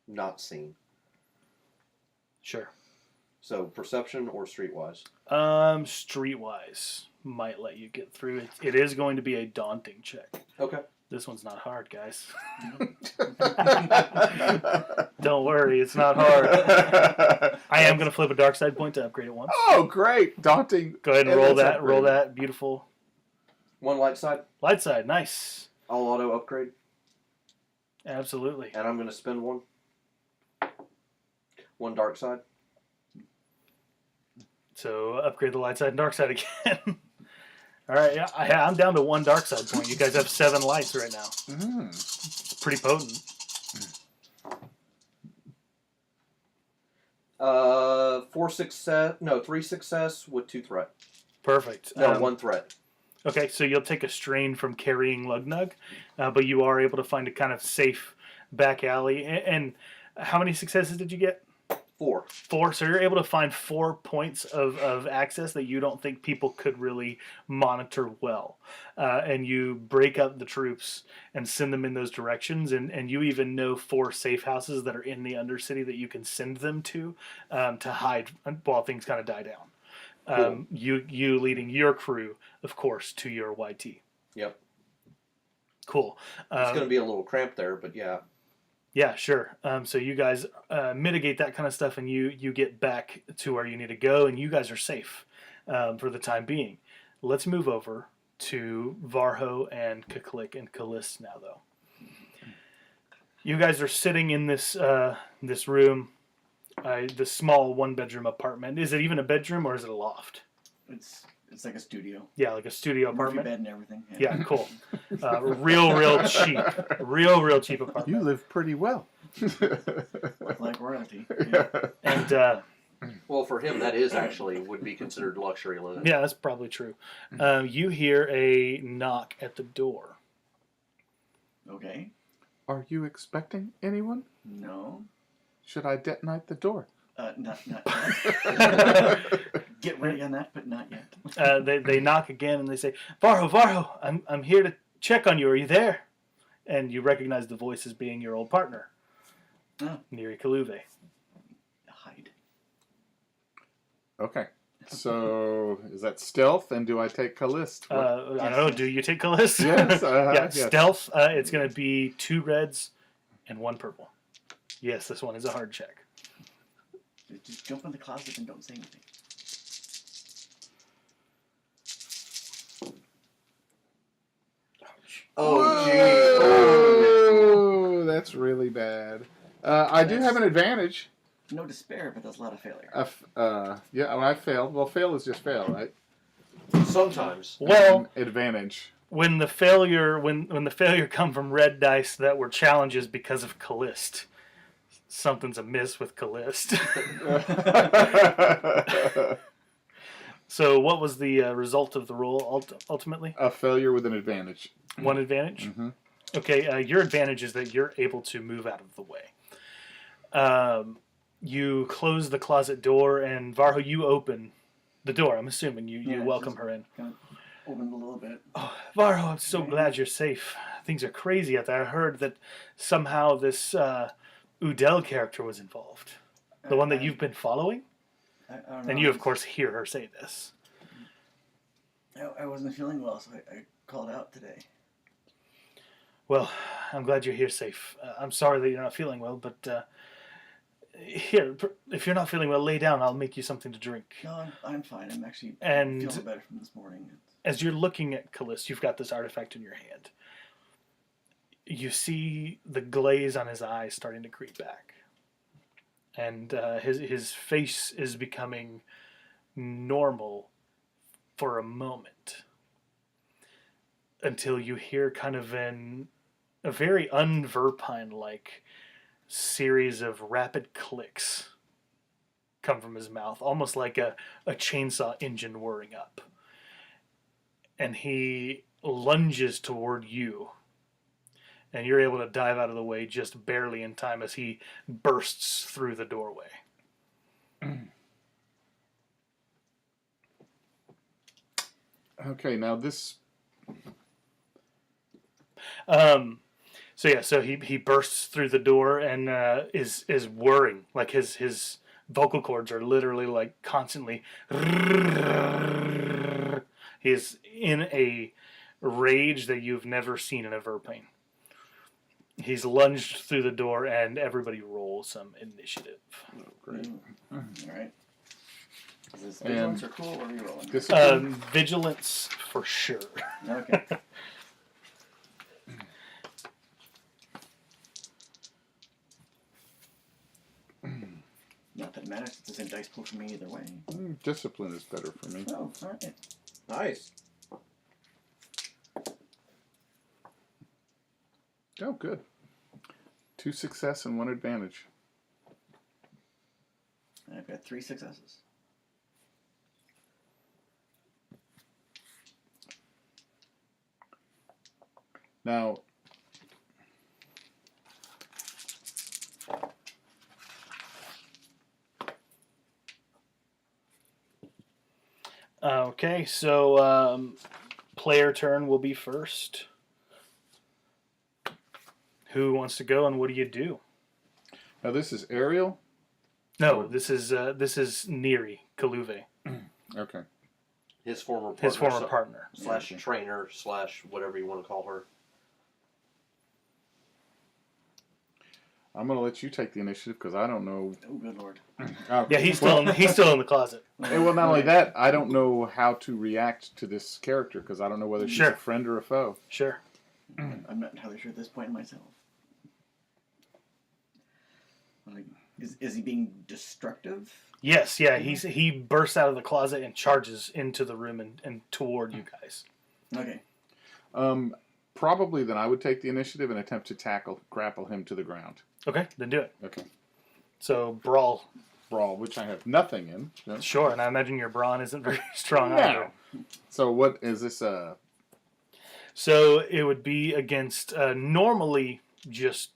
not seen. Sure. So perception or streetwise? Streetwise might let you get through it. It is going to be a daunting check. Okay. This one's not hard, guys. Don't worry, it's not hard. I am going to flip a dark side point to upgrade it once. Oh, great. Daunting. Go ahead and roll that's that. Roll upgraded. that. Beautiful. One light side, Light side. Nice. I'll auto upgrade, Absolutely. and I'm going to spend one. One dark side. So upgrade the light side and dark side again. All right. Yeah, I'm down to 1 dark side point. You guys have 7 lights right now. It's pretty potent. 3 success with 2 threat. Perfect. No, 1 threat. Okay, so you'll take a strain from carrying Lug Nug, but you are able to find a kind of safe back alley. And how many successes did you get? 4. 4. So you're able to find 4 points of access that you don't think people could really monitor well. And you break up the troops and send them in those directions. And you even know 4 safe houses that are in the Undercity that you can send them to hide while things kind of die down. Cool. You leading your crew, of course, to your YT. Yep. Cool. It's going to be a little cramped there, but yeah. Yeah, sure. So you guys mitigate that kind of stuff, and you get back to where you need to go, and you guys are safe for the time being. Let's move over to Varho and Keklik and Kalis now, though. You guys are sitting in this this room, this small 1-bedroom apartment. Is it even a bedroom, or is it a loft? It's like a studio. Yeah, like a studio Murphy apartment. bed and everything. Yeah, cool. Real cheap. Real cheap apartment. You live pretty well. Like royalty. Yeah. And Well, for him, that is actually would be considered luxury living. yeah, that's probably true. You hear a knock at the door. Okay. Are you expecting anyone? No. Should I detonate the door? Not yet. Get ready on that, but not yet. They knock again and they say, Varho, I'm here to check on you. Are you there? And you recognize the voice as being your old partner, Neri Kaluve. Hide. Okay. So, is that stealth? And do I take Callist? I don't know. Do you take Callis? Yes. Yeah, yes. stealth. It's going to be 2 reds and 1 purple. Yes, this one is a hard check. Just jump in the closet and don't say anything. Oh, gee. Oh, that's really bad. I do have an advantage. No despair, but there's a lot of failure. Yeah, when I fail. Well, fail is just fail, right? Sometimes. Well, Advantage. when the failure come from red dice that were challenges because of Callist, something's amiss with Callist. So what was the result of the roll ultimately? A failure with an advantage. One advantage? Mm-hmm. Okay, your advantage is that you're able to move out of the way. You close the closet door, and Varho, you open the door. I'm assuming you welcome her in. Kind of opened a little bit. Oh, Varho, I'm so glad you're safe. Things are crazy out there. I heard that somehow this Udel character was involved. The one that you've been following? I don't know. And you, of course, hear her say this. I wasn't feeling well, so I called out today. Well, I'm glad you're here safe. I'm sorry that you're not feeling well, but here, if you're not feeling well, lay down. I'll make you something to drink. No, I'm fine. I'm actually And- feeling better from this morning. As you're looking at Callist, you've got this artifact in your hand. You see the glaze on his eyes starting to creep back. And his face is becoming normal for a moment. Until you hear kind of a very unverpine-like series of rapid clicks come from his mouth, almost like a chainsaw engine whirring up. And he lunges toward you. And you're able to dive out of the way just barely in time as he bursts through the doorway. Okay, now this... So he bursts through the door and is whirring. Like his vocal cords are literally like constantly. He is in a rage that you've never seen in a verpine. He's lunged through the door, and everybody roll some initiative. Oh, great. All right. Is this vigilance or cool, or are you rolling? Discipline? Vigilance for sure. Okay. Not that it matters. It's the same dice pool for me either way. Discipline is better for me. Oh, all right. Nice. Oh, good. 2 success and 1 advantage. I've got 3 successes. Now, Okay, so player turn will be first. Who wants to go, and what do you do? now this is Ariel. No, this is Neri Kaluve, Okay. His former partner. his former partner. Slash trainer, slash whatever you want to call her. I'm going to let you take the initiative because I don't know. Oh, good lord. Yeah, he's still in the closet. And well, not only that, I don't know how to react to this character because I don't know whether she's Sure. a friend or a foe. Sure. I'm not entirely sure at this point myself. Like, is he being destructive? Yes, yeah, he bursts out of the closet and charges into the room and toward you guys. Okay. Probably then I would take the initiative and attempt to grapple him to the ground. Okay, then do it. Okay. So brawl. Brawl, which I have nothing in. No. Sure, and I imagine your brawn isn't very strong No. either. So what is this? So it would be against normally just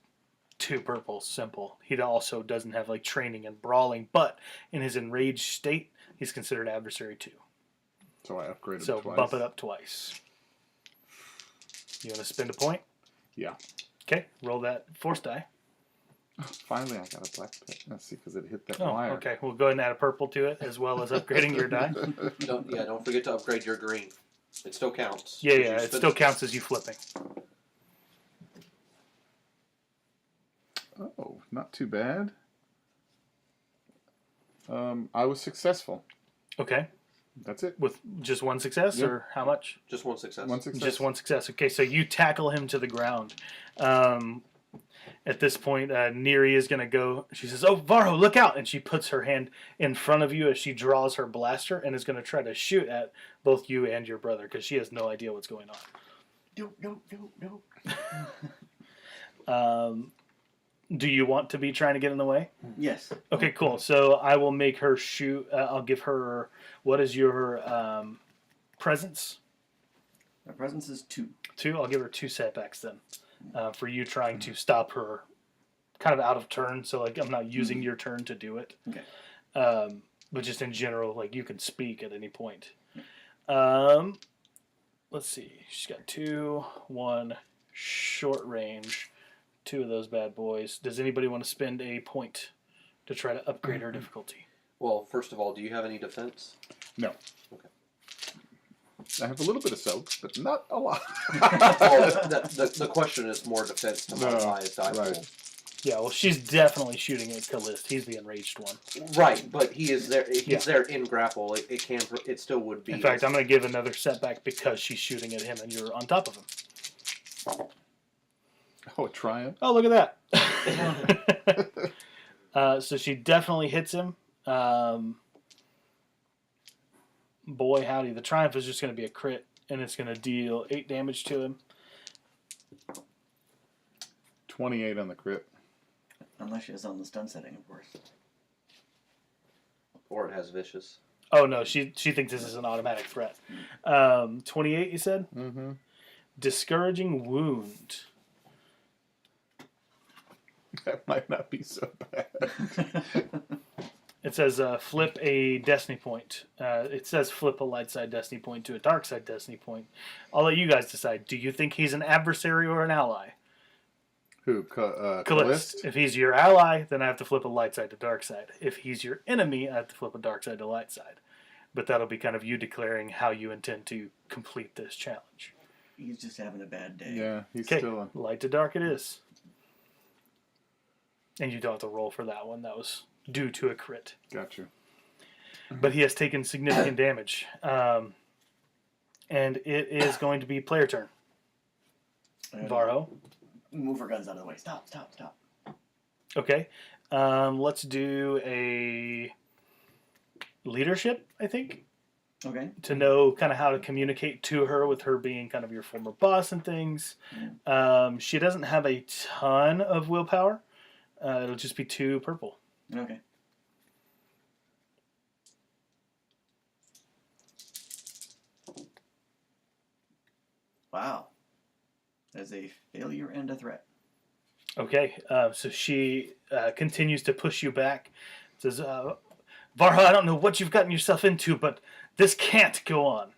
2 purple, simple. He also doesn't have like training in brawling, but in his enraged state, he's considered adversary 2. So I upgraded So twice. bump it up twice. You want to spend a point? Yeah. Okay, roll that force die. Finally, I got a black pit. Let's see, because it hit that Oh, wire. okay. We'll go ahead and add a purple to it, as well as upgrading your die. Don't forget to upgrade your green. It still counts. Yeah, You it spend- still counts as you flipping. Oh, not too bad. I was successful. Okay. That's it. With just 1 success, Yep. or how much? Just 1 success. One success. Just 1 success. Okay, so you tackle him to the ground. At this point, Neri is going to go. She says, "Oh, Varho, look out!" And she puts her hand in front of you as she draws her blaster and is going to try to shoot at both you and your brother because she has no idea what's going on. No. Do you want to be trying to get in the way? Yes. Okay, cool. So I will make her shoot. I'll give her. What is your presence? My presence is 2. 2. I'll give her 2 setbacks then, for you trying to stop her, kind of out of turn. So like I'm not using your turn to do it. Okay. But just in general, like you can speak at any point. Let's see. She's got 2, 1, short range. 2 of those bad boys. Does anybody want to spend a point to try to upgrade her difficulty? Well, first of all, do you have any defense? No. Okay. I have a little bit of soak, but not a lot. Well, the question is more defense to my highest die right. pool. Yeah, well, she's definitely shooting at Callist. He's the enraged one. Right, but he is there. He's there in grapple. It still would be. In fact, I'm going to give another setback because she's shooting at him and you're on top of him. Oh, a triumph. Oh, look at that. So she definitely hits him. Boy, howdy. The triumph is just going to be a crit, and it's going to deal 8 damage to him. 28 on the crit. Unless she is on the stun setting, of course. Or it has vicious. Oh, no, she thinks this is an automatic threat. 28, you said? Mm-hmm. Discouraging wound. That might not be so bad. It says flip a destiny point. It says flip a light side destiny point to a dark side destiny point. I'll let you guys decide. Do you think he's an adversary or an ally? Who? Callist. If he's your ally, then I have to flip a light side to dark side. If he's your enemy, I have to flip a dark side to light side. But that'll be kind of you declaring how you intend to complete this challenge. He's just having a bad day. Yeah, he's Okay, still on. light to dark it is. And you don't have to roll for that one. That was due to a crit. Gotcha. But he has taken significant damage. And it is going to be player turn. Varho. Move her guns out of the way. Stop. Okay. Let's do a leadership, I think, Okay. to know kind of how to communicate to her with her being kind of your former boss and things. She doesn't have a ton of willpower. It'll just be 2 purple. Okay. Wow. There's a failure and a threat. Okay. So she continues to push you back. Says, Varha, I don't know what you've gotten yourself into, but this can't go on.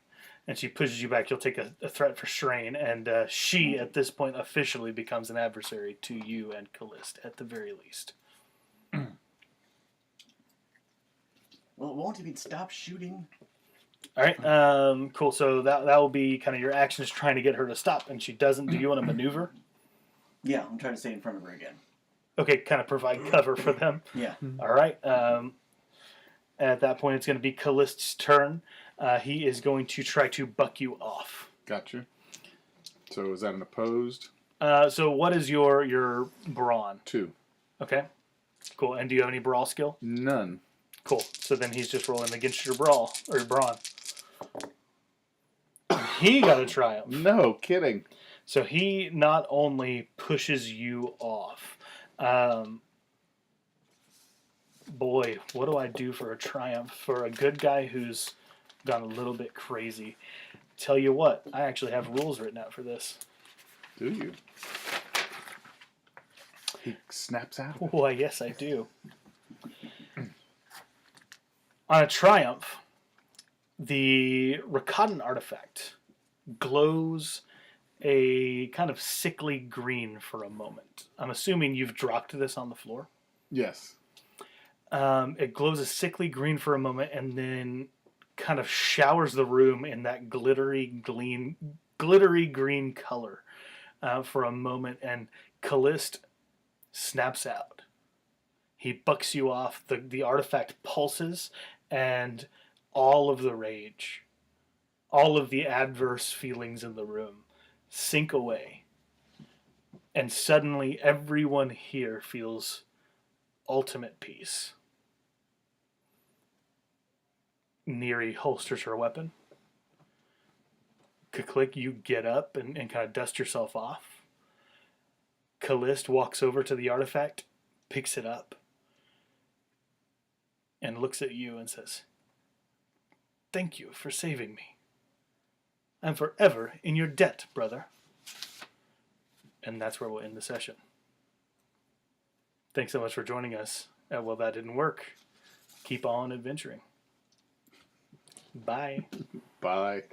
And she pushes you back. You'll take a threat for strain. And she, at this point, officially becomes an adversary to you and Callist, at the very least. Well, it won't even stop shooting. All right. Cool. So that will be kind of your actions trying to get her to stop. And she doesn't. Do you want to maneuver? Yeah, I'm trying to stay in front of her again. Okay. Kind of provide cover for them. Yeah. All right. At that point, it's going to be Callist's turn. He is going to try to buck you off. Gotcha. So is that an opposed? So what is your brawn? 2. Okay. Cool. And do you have any brawl skill? None. Cool. So then he's just rolling against your brawl or your brawn. He got a triumph. No kidding. So he not only pushes you off. Boy, what do I do for a triumph for a good guy who's gone a little bit crazy? Tell you what, I actually have rules written out for this. Do you? He snaps out. Why, yes, I do. On a triumph, the Rakatan artifact glows a kind of sickly green for a moment. I'm assuming you've dropped this on the floor. Yes. It glows a sickly green for a moment and then kind of showers the room in that glittery green color for a moment, and Callist snaps out. He bucks you off. The artifact pulses, and all of the rage, all of the adverse feelings in the room sink away. And suddenly everyone here feels ultimate peace. Neri holsters her weapon. Click, you get up and kind of dust yourself off. Callist walks over to the artifact, picks it up, and looks at you and says, "Thank you for saving me. I'm forever in your debt, brother." And that's where we'll end the session. Thanks so much for joining us at Well That Didn't Work. Keep on adventuring. Bye. Bye.